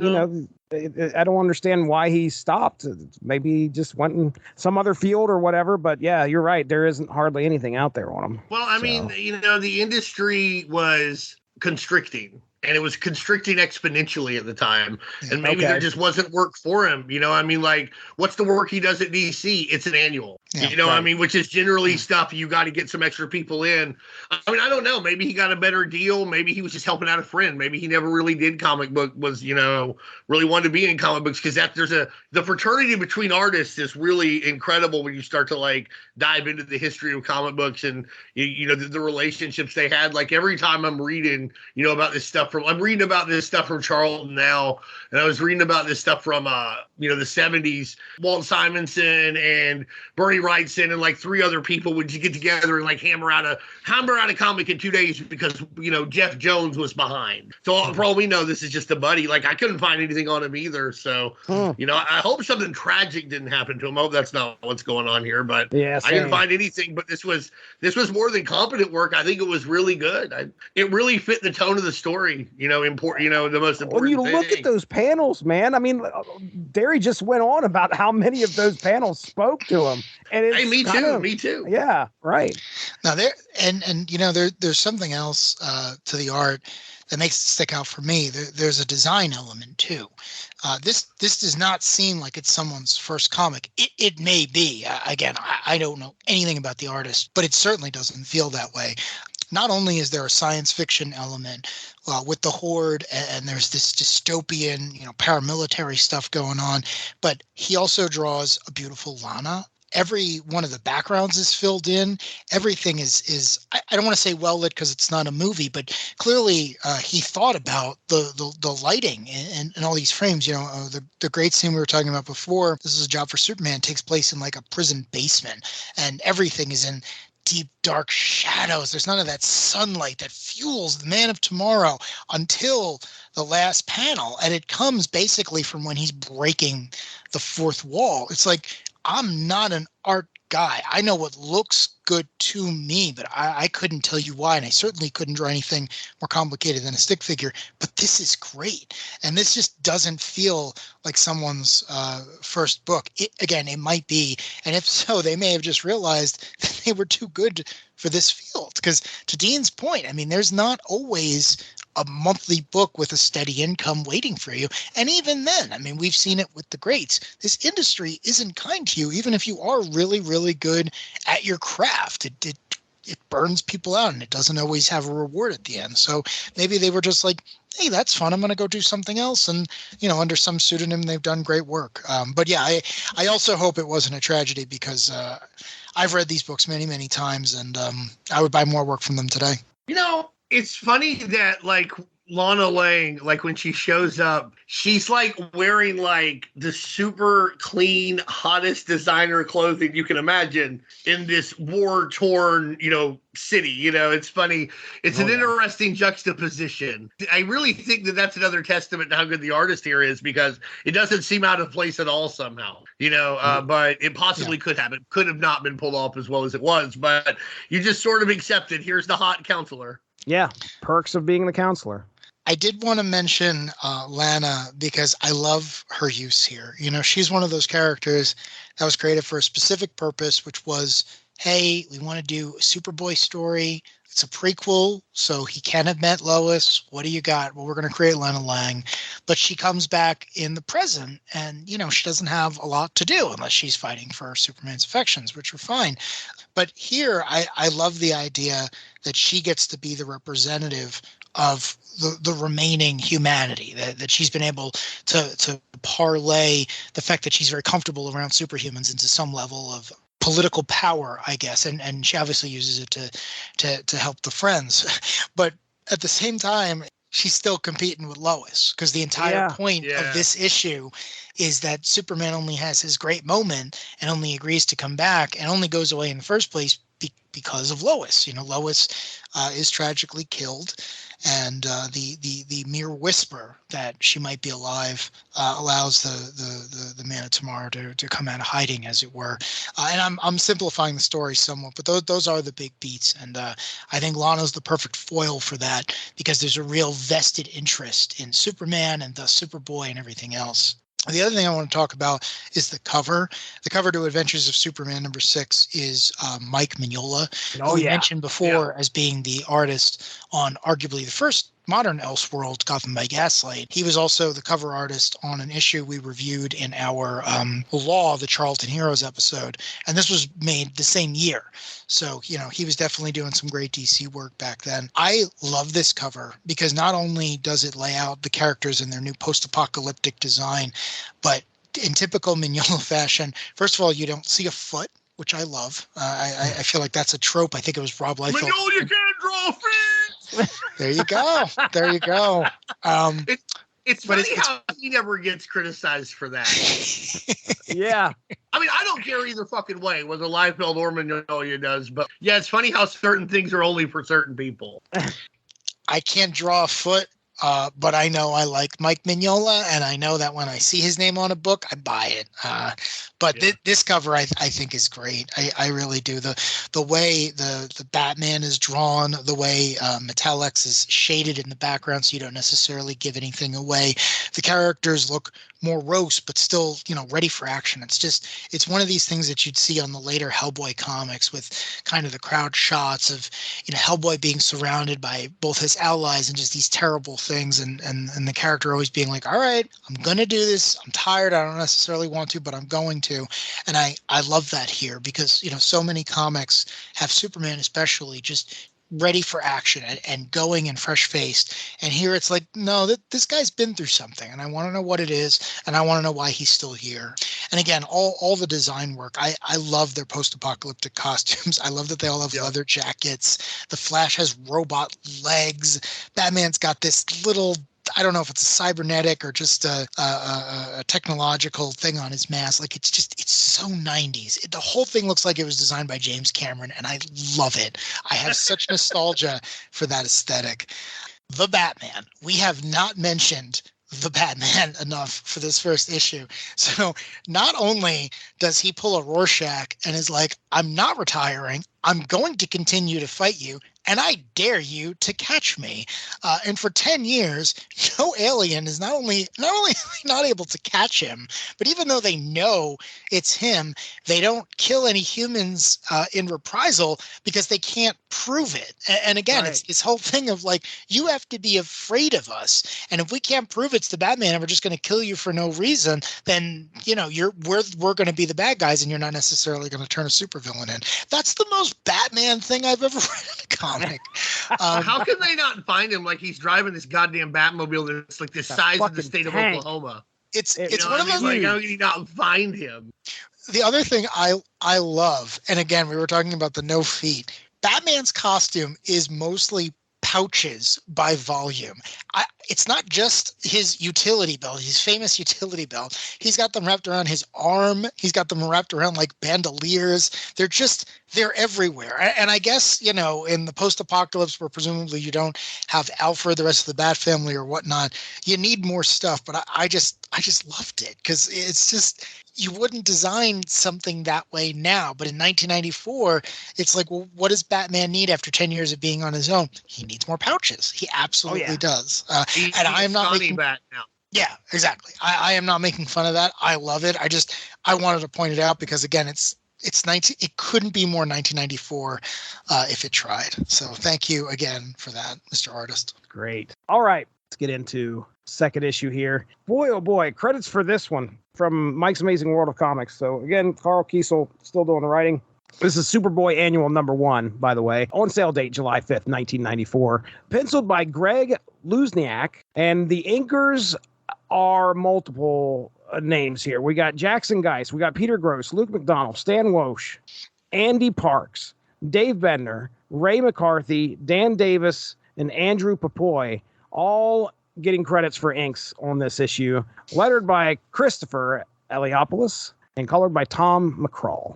I don't understand why he stopped. Maybe he just went in some other field or whatever. But yeah, you're right. There isn't hardly anything out there on him. Well, I mean, the industry was constricting. And it was constricting exponentially at the time. And maybe there just wasn't work for him. What's the work he does at DC? It's an annual. Yeah, which is generally stuff you got to get some extra people in. I don't know. Maybe he got a better deal. Maybe he was just helping out a friend. Maybe he never really did comic book, really wanted to be in comic books, because the fraternity between artists is really incredible when you start to dive into the history of comic books and, the relationships they had. Like every time I'm reading, about this stuff I'm reading about this stuff from Charlton now, and I was reading about this stuff from the 70s. Walt Simonson and Bernie Wrightson and 3 other people would get together and hammer out a comic in 2 days because Jeff Jones was behind. So for all we know, this is just a buddy. I couldn't find anything on him either. So I hope something tragic didn't happen to him. I hope that's not what's going on here. But I didn't find anything. But this was more than competent work. I think it was really good. It really fit the tone of the story. The most important when you thing. Look at those panels, man. I mean, Darry just went on about how many of those panels spoke to him. And it's me too. Yeah, right. Now there's something else to the art that makes it stick out for me. There's a design element too. This does not seem like it's someone's first comic. It may be. Again, I don't know anything about the artist, but it certainly doesn't feel that way. Not only is there a science fiction element with the Horde, and there's this dystopian, paramilitary stuff going on, but he also draws a beautiful Lana. Every one of the backgrounds is filled in. Everything is I don't want to say well lit because it's not a movie, but clearly he thought about the lighting and all these frames. The great scene we were talking about before, This Is a Job for Superman, takes place in a prison basement, and everything is in deep, dark shadows. There's none of that sunlight that fuels the Man of Tomorrow until the last panel. And it comes basically from when he's breaking the fourth wall. It's I'm not an art guy. I know what looks good to me, but I couldn't tell you why. And I certainly couldn't draw anything more complicated than a stick figure. But this is great. And this just doesn't feel like someone's first book. It might be. And if so, they may have just realized that they were too good for this field. Because to Dean's point, there's not always a monthly book with a steady income waiting for you. And even then, we've seen it with the greats. This industry isn't kind to you, even if you are really, really good at your craft. It burns people out, and it doesn't always have a reward at the end. So maybe they were just hey, that's fun. I'm going to go do something else. And, under some pseudonym, they've done great work. But yeah, I also hope it wasn't a tragedy, because I've read these books many, many times, and I would buy more work from them today. It's funny that Lana Lang, when she shows up, she's wearing the super clean, hottest designer clothing you can imagine in this war-torn, city. It's funny. It's an interesting juxtaposition. I really think that that's another testament to how good the artist here is, because it doesn't seem out of place at all somehow, but it possibly could have. It could have not been pulled off as well as it was, but you just sort of accept it. Here's the hot counselor. Yeah, perks of being the counselor. I did want to mention Lana, because I love her use here. She's one of those characters that was created for a specific purpose, which was, hey, we want to do a Superboy story. It's a prequel, so he can't have met Lois. What do you got? Well, we're going to create Lana Lang. But she comes back in the present, and, she doesn't have a lot to do unless she's fighting for Superman's affections, which are fine. But here, I love the idea that she gets to be the representative of the remaining humanity, that she's been able to parlay the fact that she's very comfortable around superhumans into some level of political power, I guess, and she obviously uses it to help the Friends, but at the same time, she's still competing with Lois, because the entire point of this issue is that Superman only has his great moment and only agrees to come back and only goes away in the first place because of Lois. Lois is tragically killed, and the mere whisper that she might be alive allows the Man of Tomorrow to come out of hiding, as it were. And I'm simplifying the story somewhat, but those are the big beats, and I think Lana's the perfect foil for that, because there's a real vested interest in Superman and thus Superboy and everything else. The other thing I want to talk about is the cover. The cover to Adventures of Superman #6 is Mike Mignola, who we mentioned before as being the artist on arguably the first modern Elseworlds, Gotham by Gaslight. He was also the cover artist on an issue we reviewed in our Law, the Charlton Heroes episode, and this was made the same year. So, he was definitely doing some great DC work back then. I love this cover because not only does it lay out the characters in their new post-apocalyptic design, but in typical Mignola fashion, first of all, you don't see a foot, which I love. I feel like that's a trope. I think it was Rob Liefeld. Mignola, you can't draw feet! There you go. There you go. It's funny how he never gets criticized for that. Yeah. I mean, I don't care either fucking way whether Liefeld or Mignola does, but yeah, it's funny how certain things are only for certain people. I can't draw a foot, but I know I like Mike Mignola, and I know that when I see his name on a book, I buy it. This cover, I think, is great. I really do. The way the Batman is drawn, the way Metalex is shaded in the background, so you don't necessarily give anything away. The characters look more roast, but still, ready for action. It's one of these things that you'd see on the later Hellboy comics, with kind of the crowd shots of, Hellboy being surrounded by both his allies and just these terrible things, and the character always being like, all right, I'm gonna do this. I'm tired. I don't necessarily want to, but I'm going to. And I love that here, because so many comics have Superman especially just ready for action and going and fresh-faced, and here it's like, no, this guy's been through something, and I want to know what it is, and I want to know why he's still here. And again, all the design work, I love their post-apocalyptic costumes. I love that they all have leather jackets. The Flash has robot legs. Batman's got this little, I don't know if it's a cybernetic or just a technological thing on his mask. Like, it's so 90s. The whole thing looks like it was designed by James Cameron, and I love it. I have such nostalgia for that aesthetic. The Batman. We have not mentioned the Batman enough for this first issue. So not only does he pull a Rorschach and is like, I'm not retiring, I'm going to continue to fight you, and I dare you to catch me. And for 10 years, no alien is not only not able to catch him, but even though they know it's him, they don't kill any humans in reprisal because they can't prove it. And again, It's this whole thing of like, you have to be afraid of us. And if we can't prove it's the Batman and we're just going to kill you for no reason, then, we're going to be the bad guys, and you're not necessarily going to turn a supervillain in. That's the most Batman thing I've ever read in a comic. How can they not find him? Like, he's driving this goddamn Batmobile that's like the size of the state of Oklahoma. It's one of those. Like, how can you not find him? The other thing I love, and again, we were talking about the no feet. Batman's costume is mostly pouches by volume. It's not just his utility belt, his famous utility belt. He's got them wrapped around his arm. He's got them wrapped around like bandoliers. They're everywhere. And I guess, in the post-apocalypse where presumably you don't have Alfred, the rest of the Bat family or whatnot, you need more stuff. But I just loved it, because it's just, you wouldn't design something that way now. But in 1994, it's like, well, what does Batman need after 10 years of being on his own? He needs more pouches. He absolutely does. And I am not making Bat now. Yeah, exactly. I am not making fun of that. I love it. I wanted to point it out because, again, it couldn't be more 1994 if it tried. So thank you again for that, Mr. Artist. Great. All right, let's get into second issue here. Boy, oh boy, credits for this one from Mike's Amazing World of Comics. So again, Carl Kiesel still doing the writing. This is Superboy Annual #1, by the way. On sale date, July 5th, 1994. Penciled by Greg Luzniak. And the inkers are multiple names here. We got Jackson Geist. We got Peter Gross, Luke McDonald, Stan Walsh, Andy Parks, Dave Bender, Ray McCarthy, Dan Davis, and Andrew Papoy, all getting credits for inks on this issue. Lettered by Christopher Eliopoulos and colored by Tom McCraw.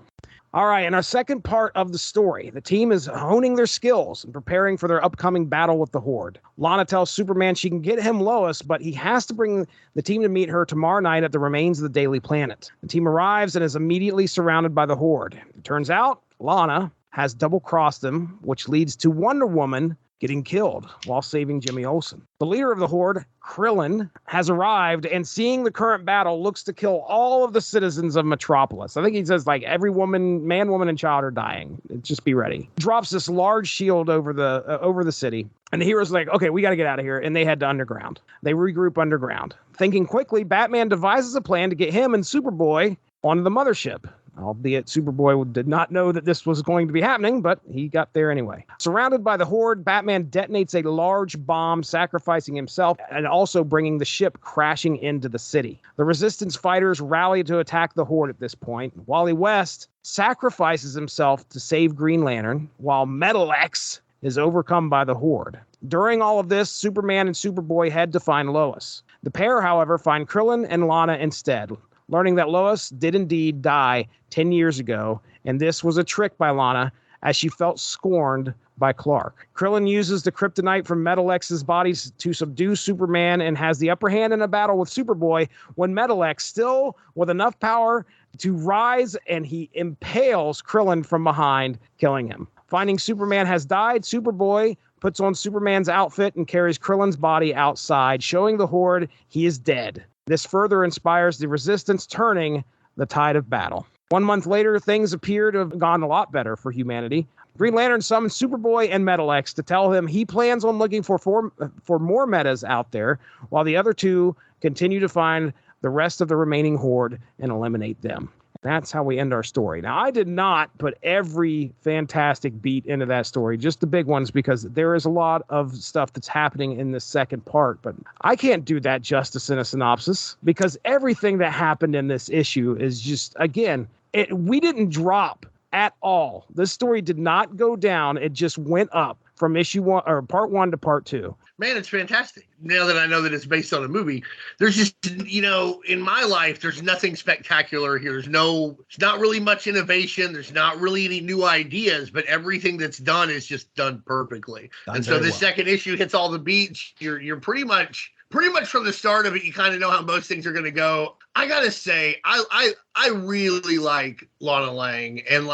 All right, in our second part of the story, the team is honing their skills and preparing for their upcoming battle with the Horde. Lana tells Superman she can get him Lois, but he has to bring the team to meet her tomorrow night at the remains of the Daily Planet. The team arrives and is immediately surrounded by the Horde. It turns out Lana has double-crossed them, which leads to Wonder Woman getting killed while saving Jimmy Olsen. The leader of the Horde, Krillin, has arrived and seeing the current battle looks to kill all of the citizens of Metropolis. I think he says like every woman, man, woman, and child are dying. Just be ready. Drops this large shield over the city. And the hero's like, okay, we got to get out of here. And they head to underground. They regroup underground. Thinking quickly, Batman devises a plan to get him and Superboy onto the mothership. Albeit Superboy did not know that this was going to be happening, but he got there anyway. Surrounded by the Horde, Batman detonates a large bomb, sacrificing himself and also bringing the ship crashing into the city. The Resistance fighters rally to attack the Horde at this point. Wally West sacrifices himself to save Green Lantern, while Metal X is overcome by the Horde. During all of this, Superman and Superboy head to find Lois. The pair, however, find Krillin and Lana instead, learning that Lois did indeed die 10 years ago, and this was a trick by Lana as she felt scorned by Clark. Krillin uses the kryptonite from Metal X's bodies to subdue Superman and has the upper hand in a battle with Superboy when Metal X, still with enough power to rise, and he impales Krillin from behind, killing him. Finding Superman has died, Superboy puts on Superman's outfit and carries Krillin's body outside, showing the Horde he is dead. This further inspires the Resistance, turning the tide of battle. 1 month later, things appear to have gone a lot better for humanity. Green Lantern summons Superboy and Metal X to tell him he plans on looking for more metas out there, while the other two continue to find the rest of the remaining Horde and eliminate them. That's how we end our story. Now, I did not put every fantastic beat into that story, just the big ones, because there is a lot of stuff that's happening in the second part. But I can't do that justice in a synopsis, because everything that happened in this issue is just, again, we didn't drop at all. This story did not go down. It just went up from issue 1 or part 1 to part 2. Man, it's fantastic. Now that I know that it's based on a movie, there's just, in my life, there's nothing spectacular here. There's not really much innovation. There's not really any new ideas, but everything that's done is just done perfectly. And so the second issue hits all the beats. You're pretty much from the start of it, you kind of know how most things are going to go. I got to say, I really like Lana Lang. And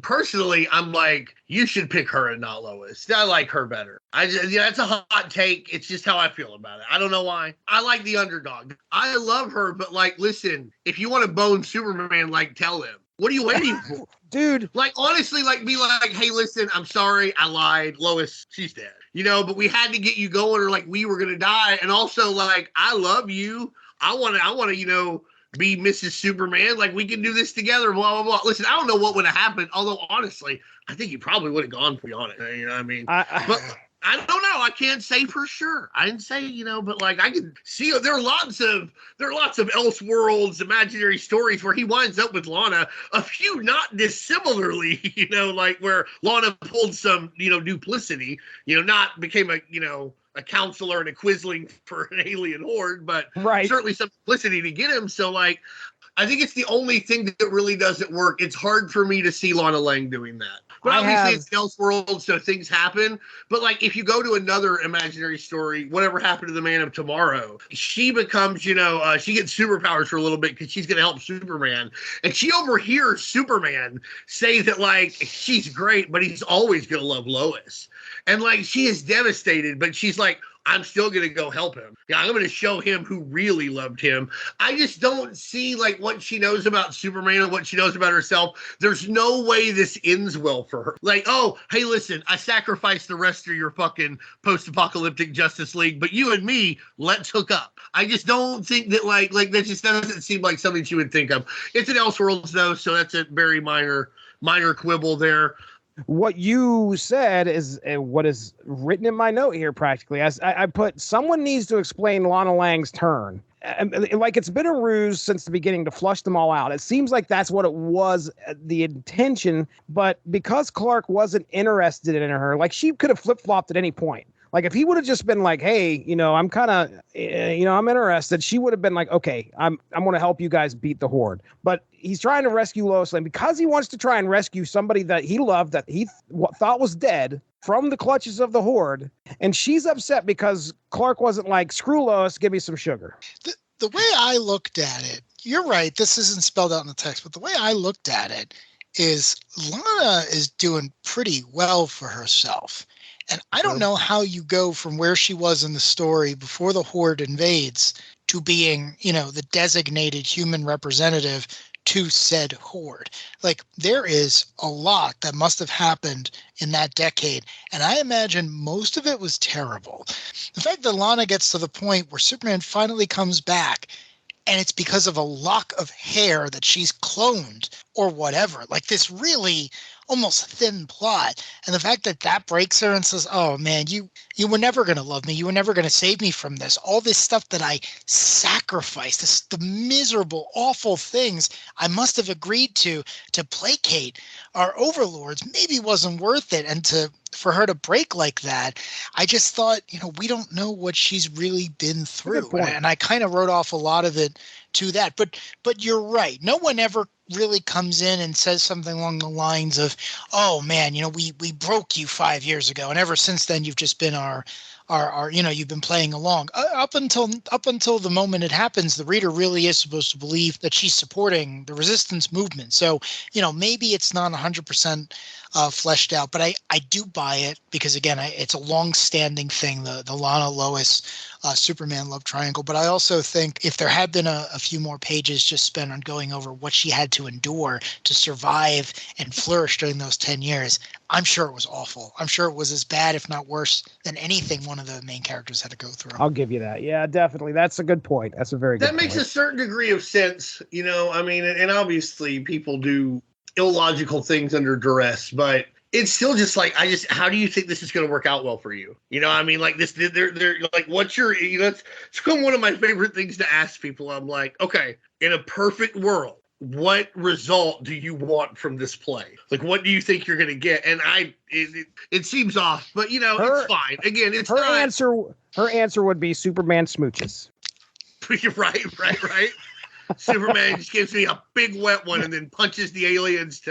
personally, I'm like, you should pick her and not Lois. I like her better. That's a hot take. It's just how I feel about it. I don't know why. I like the underdog. I love her, but listen, if you want to bone Superman, tell him. What are you waiting for? Dude. Honestly, be like, hey, listen, I'm sorry, I lied. Lois, she's dead. But we had to get you going, or we were going to die. And also, I love you. I want to, be Mrs. Superman. We can do this together, blah, blah, blah. Listen, I don't know what would have happened. Although, honestly, I think you probably would have gone for on it. You know what I mean? But I don't know. I can't say for sure. I didn't say, but I can see there are lots of Elseworlds imaginary stories where he winds up with Lana, a few not dissimilarly, where Lana pulled some, duplicity, not became a counselor and a quisling for an alien horde, but certainly some duplicity to get him. So I think it's the only thing that really doesn't work. It's hard for me to see Lana Lang doing that. But obviously it's Elseworlds, so things happen. But if you go to another imaginary story, whatever happened to the Man of Tomorrow, she becomes, she gets superpowers for a little bit because she's going to help Superman. And she overhears Superman say that she's great, but he's always going to love Lois. And she is devastated, but she's like, I'm still going to go help him. Yeah, I'm going to show him who really loved him. I just don't see what she knows about Superman and what she knows about herself. There's no way this ends well for her. Oh, hey, listen, I sacrificed the rest of your fucking post-apocalyptic Justice League, but you and me, let's hook up. I just don't think that that just doesn't seem like something she would think of. It's an Elseworlds though, so that's a very minor minor quibble there. What you said is what is written in my note here practically. As I put, someone needs to explain Lana Lang's turn. Like it's been a ruse since the beginning to flush them all out. It seems like that's what it was, the intention. But because Clark wasn't interested in her, like she could have flip-flopped at any point. Like if he would have just been like, hey, I'm kind of, I'm interested. She would have been like, okay, I'm going to help you guys beat the Horde. But he's trying to rescue Lois Lane because he wants to try and rescue somebody that he loved, that he thought was dead, from the clutches of the Horde. And she's upset because Clark wasn't like, screw Lois, give me some sugar. The way I looked at it, you're right, this isn't spelled out in the text, but the way I looked at it is Lana is doing pretty well for herself. And I don't know how you go from where she was in the story before the Horde invades to being, the designated human representative to said Horde. Like, there is a lot that must have happened in that decade. And I imagine most of it was terrible. The fact that Lana gets to the point where Superman finally comes back, and it's because of a lock of hair that she's cloned or whatever. Like this really almost thin plot. And the fact that that breaks her and says, oh man, you were never going to love me. You were never going to save me from this. All this stuff that I sacrificed, the miserable, awful things I must have agreed to placate our overlords, maybe wasn't worth it. And for her to break like that, I just thought, we don't know what she's really been through. And I kind of wrote off a lot of it to that. But you're right. No one ever really comes in and says something along the lines of, oh man, we broke you 5 years ago, and ever since then you've just been our you've been playing along. Up until the moment it happens, the reader really is supposed to believe that she's supporting the resistance movement. So maybe it's not 100% fleshed out, but I do buy it because again, it's a long-standing thing, the Lana Lois Superman love triangle. But I also think if there had been a few more pages just spent on going over what she had to endure to survive and flourish during those 10 years, I'm sure it was awful. I'm sure it was as bad, if not worse, than anything one of the main characters had to go through. I'll give you that. Yeah, definitely. That's a good point. That's a very good point. That makes a certain degree of sense, and obviously people do illogical things under duress, but it's still just like, how do you think this is going to work out well for you? Like this, they're like, what's your, it's become one of my favorite things to ask people. I'm like, okay, in a perfect world, what result do you want from this play? Like, what do you think you're going to get? And it seems off, but it's fine. Again, it's her answer would be Superman smooches. right. Superman just gives me a big wet one and then punches the aliens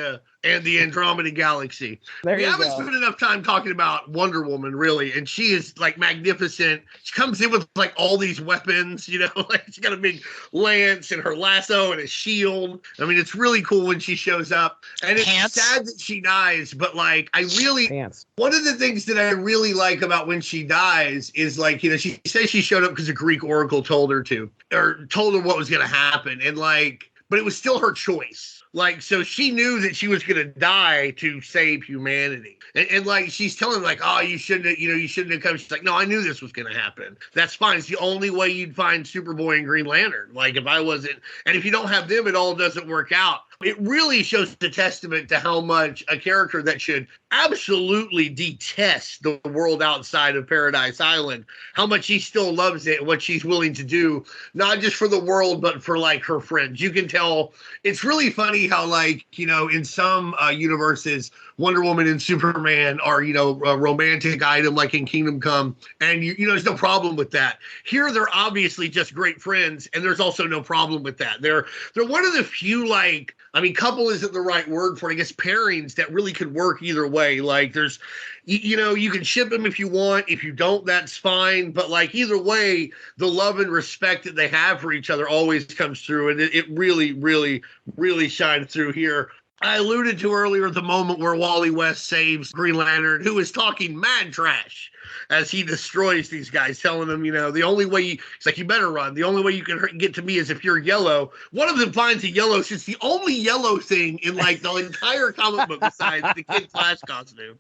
and the Andromeda Galaxy. We haven't spent enough time talking about Wonder Woman, really, and she is like magnificent. She comes in with like all these weapons, like she's got a big lance and her lasso and a shield. It's really cool when she shows up, and it's sad that she dies, but like one of the things that I really like about when she dies is like, she says she showed up because a Greek oracle told her what was going to happen, and like, but it was still her choice. Like, so she knew that she was going to die to save humanity. And like, she's telling like, oh, you shouldn't have come. She's like, no, I knew this was going to happen. That's fine. It's the only way you'd find Superboy and Green Lantern. Like, if I wasn't, and if you don't have them, it all doesn't work out. It really shows the testament to how much a character that should absolutely detest the world outside of Paradise Island, how much she still loves it and what she's willing to do, not just for the world, but for like her friends. You can tell. It's really funny how like, in some universes, Wonder Woman and Superman are, a romantic item like in Kingdom Come. And, there's no problem with that. Here, they're obviously just great friends. And there's also no problem with that. They're one of the few, like, couple isn't the right word for it. I guess pairings that really could work either way. Like there's, you can ship them if you want. If you don't, that's fine. But like either way, the love and respect that they have for each other always comes through. And it really, really, really shines through here. I alluded to earlier the moment where Wally West saves Green Lantern, who is talking mad trash as he destroys these guys, telling them, the only way he's like, you better run. The only way you can get to me is if you're yellow. One of them finds a yellow. It's the only yellow thing in like the entire comic book besides the Kid Flash costume.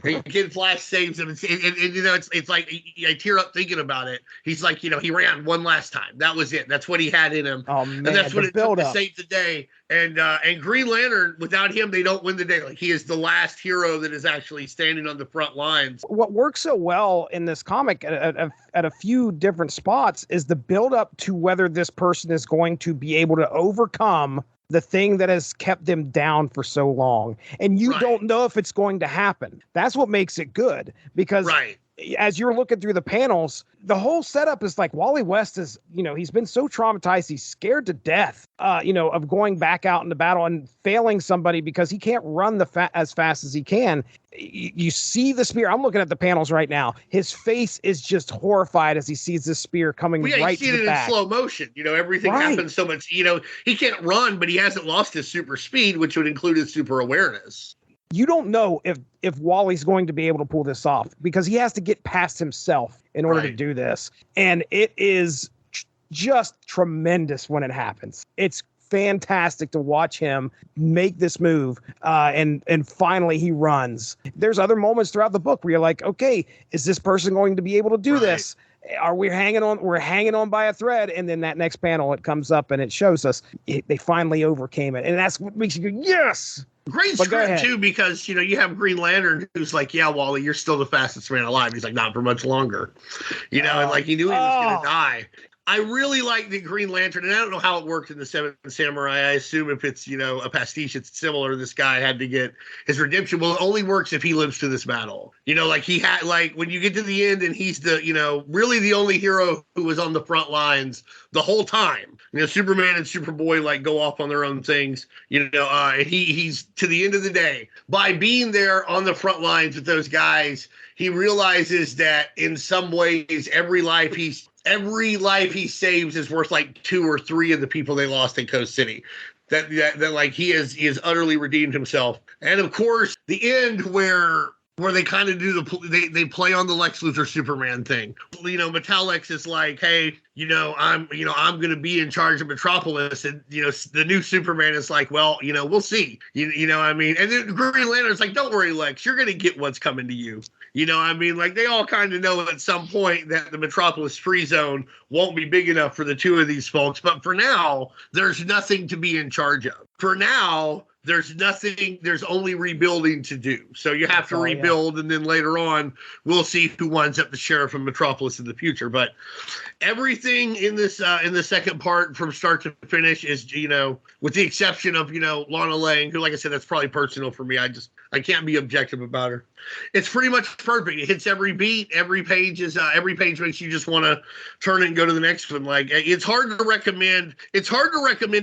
And Kid Flash saves him. It's like I tear up thinking about it. He's like, he ran one last time. That was it. That's what he had in him. Oh man, and that's what it took to save the day. And Green Lantern, without him, they don't win the day. Like, he is the last hero that is actually standing on the front lines. What works so well in this comic at a few different spots is the build up to whether this person is going to be able to overcome the thing that has kept them down for so long. And you don't know if it's going to happen. That's what makes it good, because as you're looking through the panels, the whole setup is like Wally West is, he's been so traumatized. He's scared to death, of going back out into battle and failing somebody because he can't run as fast as he can. You see the spear. I'm looking at the panels right now. His face is just horrified as he sees this spear coming right to the back. You see it in slow motion. Everything happens so much. He can't run, but he hasn't lost his super speed, which would include his super awareness. You don't know if Wally's going to be able to pull this off, because he has to get past himself in order to do this. And it is just tremendous when it happens. It's fantastic to watch him make this move. And finally he runs. There's other moments throughout the book where you're like, okay, is this person going to be able to do this? Are we hanging on? We're hanging on by a thread. And then that next panel, it comes up and it shows us they finally overcame it. And that's what makes you go, yes. Great script too, because you have Green Lantern who's like, yeah, Wally, you're still the fastest man alive. He's like, not for much longer, and like he knew he was gonna die. I really like the Green Lantern, and I don't know how it worked in the Seven Samurai. I assume if it's a pastiche, it's similar. This guy had to get his redemption. Well, it only works if he lives to this battle. Like he had, like when you get to the end and he's the really the only hero who was on the front lines the whole time. Superman and Superboy like go off on their own things. And he's to the end of the day, by being there on the front lines with those guys, he realizes that in some ways every life he saves is worth like 2 or 3 of the people they lost in Coast City. That like he is utterly redeemed himself. And of course, the end where they kind of do they play on the Lex Luthor Superman thing. Metalex is like, hey, I'm going to be in charge of Metropolis, and the new Superman is like, well, we'll see. And then Green Lantern's like, don't worry, Lex, you're going to get what's coming to you. Like they all kind of know at some point that the Metropolis free zone won't be big enough for the two of these folks. But for now, there's nothing to be in charge of. For now, there's only rebuilding to do. So you have to rebuild, and then later on, we'll see who winds up the sheriff of Metropolis in the future. But everything in this in the second part from start to finish is, with the exception of, Lana Lang, who, like I said, that's probably personal for me. I can't be objective about her. It's pretty much perfect. It hits every beat. Every page makes you just want to turn it and go to the next one. Like, it's hard to recommend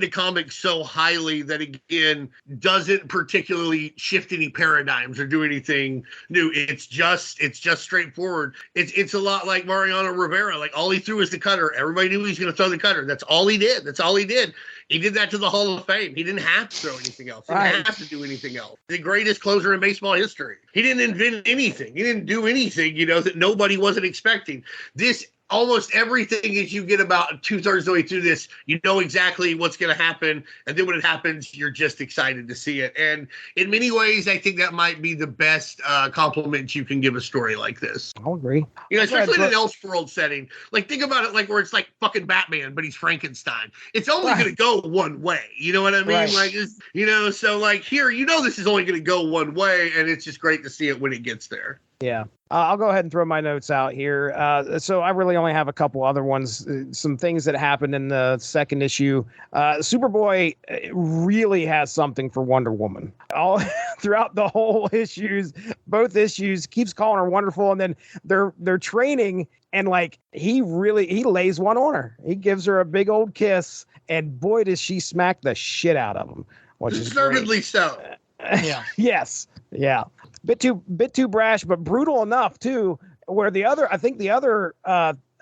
a comic so highly that, again, doesn't particularly shift any paradigms or do anything new. It's just straightforward. It's a lot like Mariano Rivera. Like, all he threw was the cutter. Everybody knew he was going to throw the cutter. That's all he did. He did that to the Hall of Fame. He didn't have to throw anything else. He didn't have to do anything else. The greatest closer in baseball history. He didn't invent anything. He didn't do anything, that nobody wasn't expecting. This, almost everything as you get about 2/3 of the way through this, you know exactly what's going to happen. And then when it happens, you're just excited to see it. And in many ways, I think that might be the best compliment you can give a story like this. I'll agree. Especially in an Elseworlds setting. Like, think about it like where it's like fucking Batman, but he's Frankenstein. It's only going to go one way. You know what I mean? Like, so like here, this is only going to go one way, and it's just great to see it when it gets there. Yeah. I'll go ahead and throw my notes out here. So I really only have a couple other ones, some things that happened in the second issue. Superboy really has something for Wonder Woman. All throughout the whole both issues, keeps calling her wonderful. And then they're training, and like he lays one on her. He gives her a big old kiss, and boy, does she smack the shit out of him. Which is deservedly so. Yeah. Yes. Yeah. Bit too brash, but brutal enough too. Where I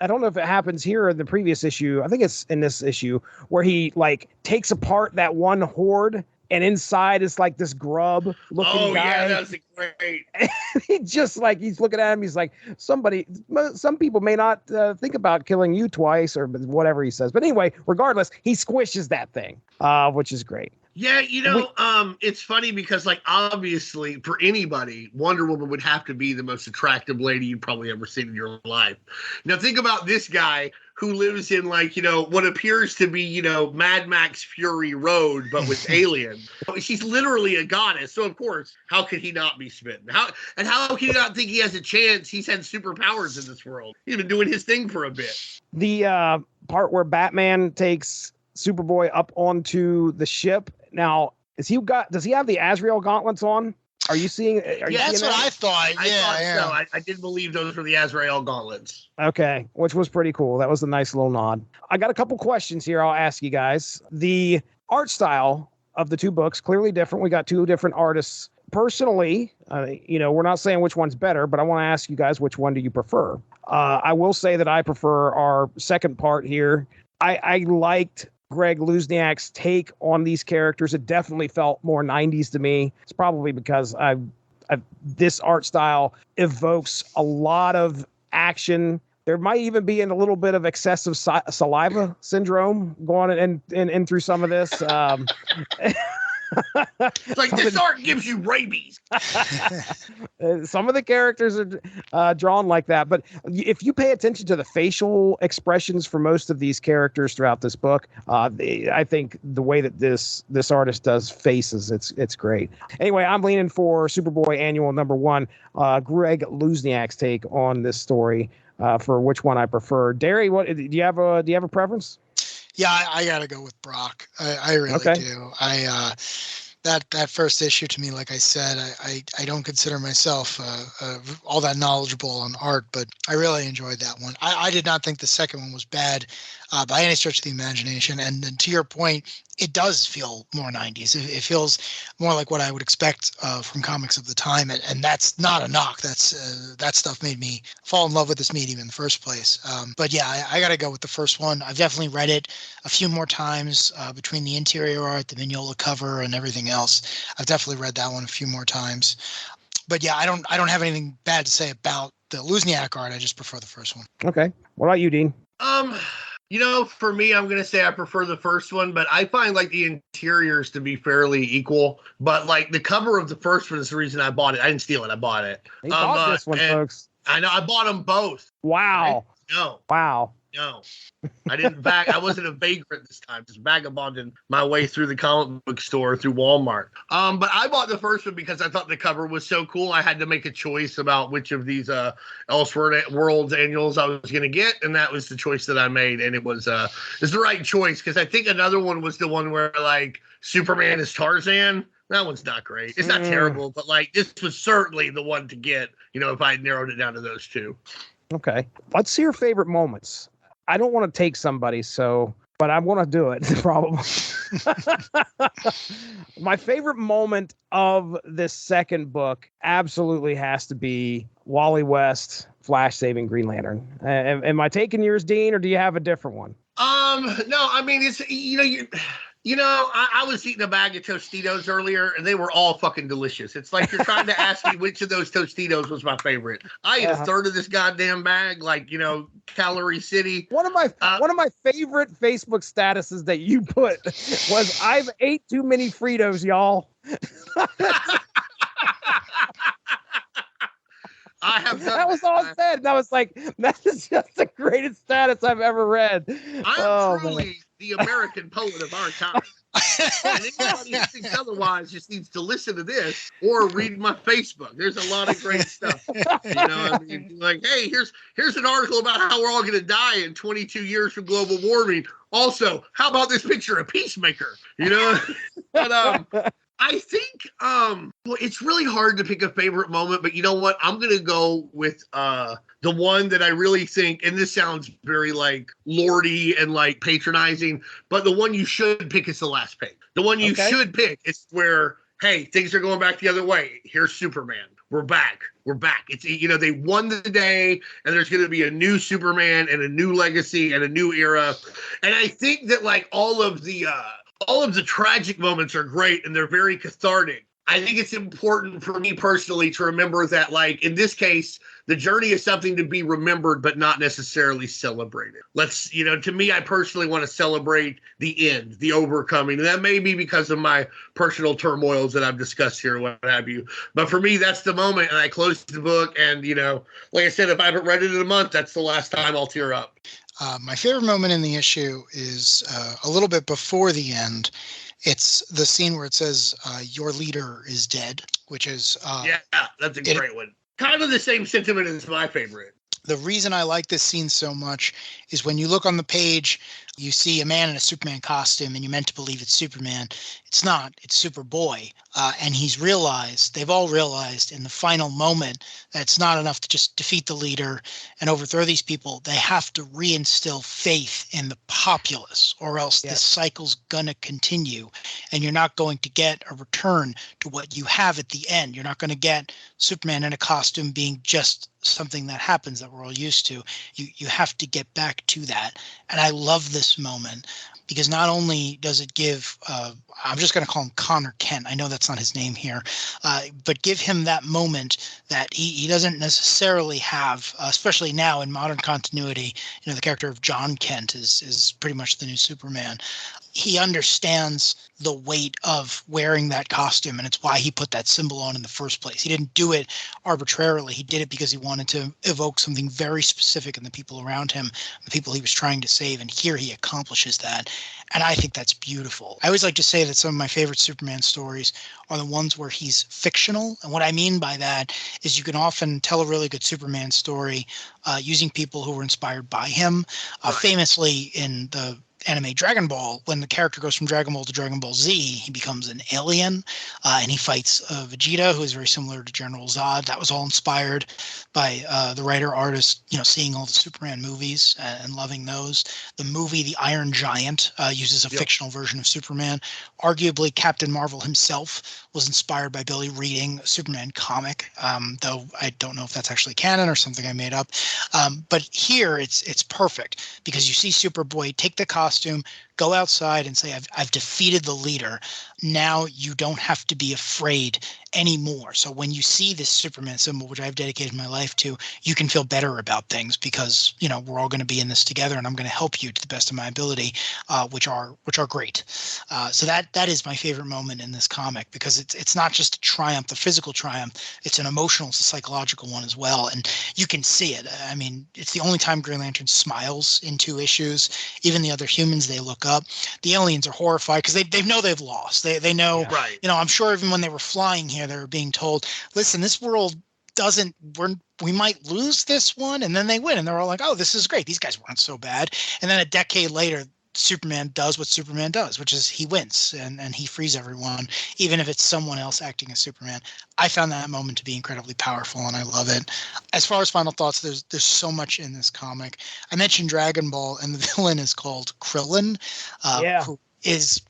don't know if it happens here in the previous issue. I think it's in this issue where he like takes apart that one horde, and inside is like this grub looking guy. Yeah, that's great. And he just like, he's looking at him. He's like, some people may not think about killing you twice or whatever he says. But anyway, regardless, he squishes that thing, which is great. Yeah, it's funny because, like, obviously for anybody, Wonder Woman would have to be the most attractive lady you've probably ever seen in your life. Now think about this guy who lives in like, what appears to be, Mad Max Fury Road, but with aliens. She's literally a goddess. So of course, how could he not be smitten? How can he not think he has a chance? He's had superpowers in this world. He's been doing his thing for a bit. The part where Batman takes Superboy up onto the ship. Now, does he have the Azrael gauntlets on? Are you seeing? That's what I thought. So. I did believe those were the Azrael gauntlets. Okay, which was pretty cool. That was a nice little nod. I got a couple questions here. I'll ask you guys. The art style of the two books clearly different. We got two different artists. Personally, we're not saying which one's better, but I want to ask you guys, which one do you prefer? I will say that I prefer our second part here. I liked Greg Luzniak's take on these characters. It definitely felt more 90s to me. It's probably because this art style evokes a lot of action. There might even be a little bit of excessive saliva syndrome going in through some of this. It's like this art gives you rabies. Some of the characters are drawn like that, but if you pay attention to the facial expressions for most of these characters throughout this book, I think the way that this artist does faces, it's great. Anyway, I'm leaning for Superboy Annual #1. Greg Luzniak's take on this story for which one I prefer. Darry, what do you have a preference? Yeah, I gotta go with Brock. I really do. That first issue to me, like I said, I don't consider myself all that knowledgeable on art, but I really enjoyed that one. I did not think the second one was bad by any stretch of the imagination. And to your point, it does feel more 90s. It feels more like what I would expect from comics of the time. And that's not a knock. That stuff made me fall in love with this medium in the first place. But yeah, I got to go with the first one. I've definitely read it a few more times between the interior art, the Mignola cover, and everything else. I've definitely read that one a few more times. But yeah, I don't have anything bad to say about the Luzniak art. I just prefer the first one. Okay. What about you, Dean? For me, I'm going to say I prefer the first one, but I find like the interiors to be fairly equal. But like the cover of the first one is the reason I bought it. I didn't steal it. I bought it. He bought this one, folks. I know. I bought them both. Wow. No. Wow. No, I didn't I wasn't a vagrant this time, just vagabonding my way through the comic book store through Walmart. But I bought the first one because I thought the cover was so cool. I had to make a choice about which of these Elseworlds annuals I was going to get, and that was the choice that I made, and it was the right choice because I think another one was the one where like Superman is Tarzan. That one's not great. It's not terrible, but like this was certainly the one to get. If I had narrowed it down to those two. Okay, let's see your favorite moments. I don't want to take somebody, but I want to do it, probably. My favorite moment of this second book absolutely has to be Wally West Flash saving Green Lantern. Am I taking yours, Dean, or do you have a different one? No, I mean, it's, I was eating a bag of Tostitos earlier, and they were all fucking delicious. It's like you're trying to ask me which of those Tostitos was my favorite. I ate a third of this goddamn bag, like, Calorie City. One of my favorite Facebook statuses that you put was, "I've ate too many Fritos, y'all." I have done that was all it said. And I was like, that is just the greatest status I've ever read. I'm truly the American poet of our time. And anybody who thinks otherwise just needs to listen to this or read my Facebook. There's a lot of great stuff. Like, hey, here's an article about how we're all going to die in 22 years from global warming. Also, how about this picture of Peacemaker? But I think it's really hard to pick a favorite moment, but you know what? I'm going to go with the one that I really think, and this sounds very like lordy and like patronizing, but the one you should pick is the last page. The one you should pick is where, hey, things are going back the other way. Here's Superman. We're back. It's, they won the day, and there's going to be a new Superman and a new legacy and a new era. And I think that like all of the tragic moments are great and they're very cathartic. I think it's important for me personally to remember that, like, in this case, the journey is something to be remembered, but not necessarily celebrated. To me, I personally want to celebrate the end, the overcoming. And that may be because of my personal turmoils that I've discussed here, what have you. But for me, that's the moment. And I close the book. And, like I said, if I haven't read it in a month, that's the last time I'll tear up. My favorite moment in the issue is a little bit before the end. It's the scene where it says, your leader is dead, which is... yeah, that's a great one. Kind of the same sentiment as my favorite. The reason I like this scene so much is when you look on the page, you see a man in a Superman costume and you're meant to believe it's Superman. It's not. It's Superboy. And they've all realized in the final moment that it's not enough to just defeat the leader and overthrow these people. They have to reinstill faith in the populace, or else this cycle's going to continue. And you're not going to get a return to what you have at the end. You're not going to get Superman in a costume being just something that happens that we're all used to. You have to get back to that. And I love this moment because not only does it give, I'm just going to call him Connor Kent. I know that's not his name here, but give him that moment that he doesn't necessarily have, especially now in modern continuity. The character of John Kent is pretty much the new Superman. He understands the weight of wearing that costume, and it's why he put that symbol on in the first place. He didn't do it arbitrarily. He did it because he wanted to evoke something very specific in the people around him, the people he was trying to save, and here he accomplishes that. And I think that's beautiful. I always like to say that some of my favorite Superman stories are the ones where he's fictional. And what I mean by that is you can often tell a really good Superman story using people who were inspired by him. Famously in the anime Dragon Ball, when the character goes from Dragon Ball to Dragon Ball Z, he becomes an alien, and he fights Vegeta, who is very similar to General Zod. That was all inspired by the writer-artist, seeing all the Superman movies and loving those. The movie The Iron Giant uses a fictional version of Superman. Arguably, Captain Marvel himself was inspired by Billy reading a Superman comic, though I don't know if that's actually canon or something I made up. But here, it's perfect, because you see Superboy take the costume, go outside and say, I've defeated the leader. Now you don't have to be afraid anymore. So when you see this Superman symbol, which I've dedicated my life to, you can feel better about things because, we're all going to be in this together, and I'm going to help you to the best of my ability, which are great. So that is my favorite moment in this comic, because it's not just a triumph, the physical triumph. It's an emotional, it's a psychological one as well. And you can see it. I mean, it's the only time Green Lantern smiles in 2 issues. Even the other humans they look up. The aliens are horrified because they know they've lost. They know, right. I'm sure even when they were flying here, they were being told, listen, this world we might lose this one, and then they win, and they're all like, oh, this is great. These guys weren't so bad. And then a decade later, Superman does what Superman does, which is he wins and he frees everyone, even if it's someone else acting as Superman. I found that moment to be incredibly powerful, and I love it. As far as final thoughts, there's so much in this comic. I mentioned Dragon Ball, and the villain is called Krillin, who is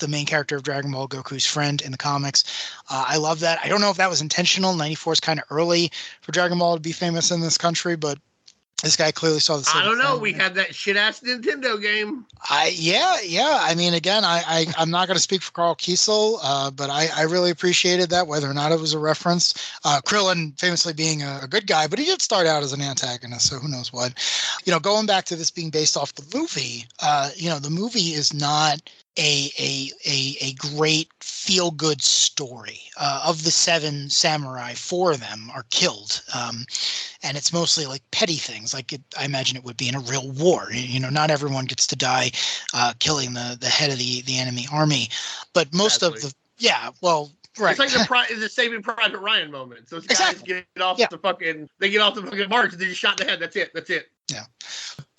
the main character of Dragon Ball, Goku's friend in the comics. I love that. I don't know if that was intentional. 94 is kind of early for Dragon Ball to be famous in this country, but this guy clearly saw the same I don't know. thing. We had that shit-ass Nintendo game. Yeah. I mean, again, I'm not going to speak for Carl Kiesel, but I really appreciated that, whether or not it was a reference. Krillin famously being a good guy, but he did start out as an antagonist, so who knows what. Going back to this being based off the movie, the movie is not a great feel-good story. Of the 7 samurai, 4 of them are killed, and it's mostly like petty things. Like I imagine it would be in a real war. Not everyone gets to die killing the head of the enemy army, but most of the right. It's like the Saving Private Ryan moment. Those guys get off the fucking march and they just shot in the head. That's it. Yeah.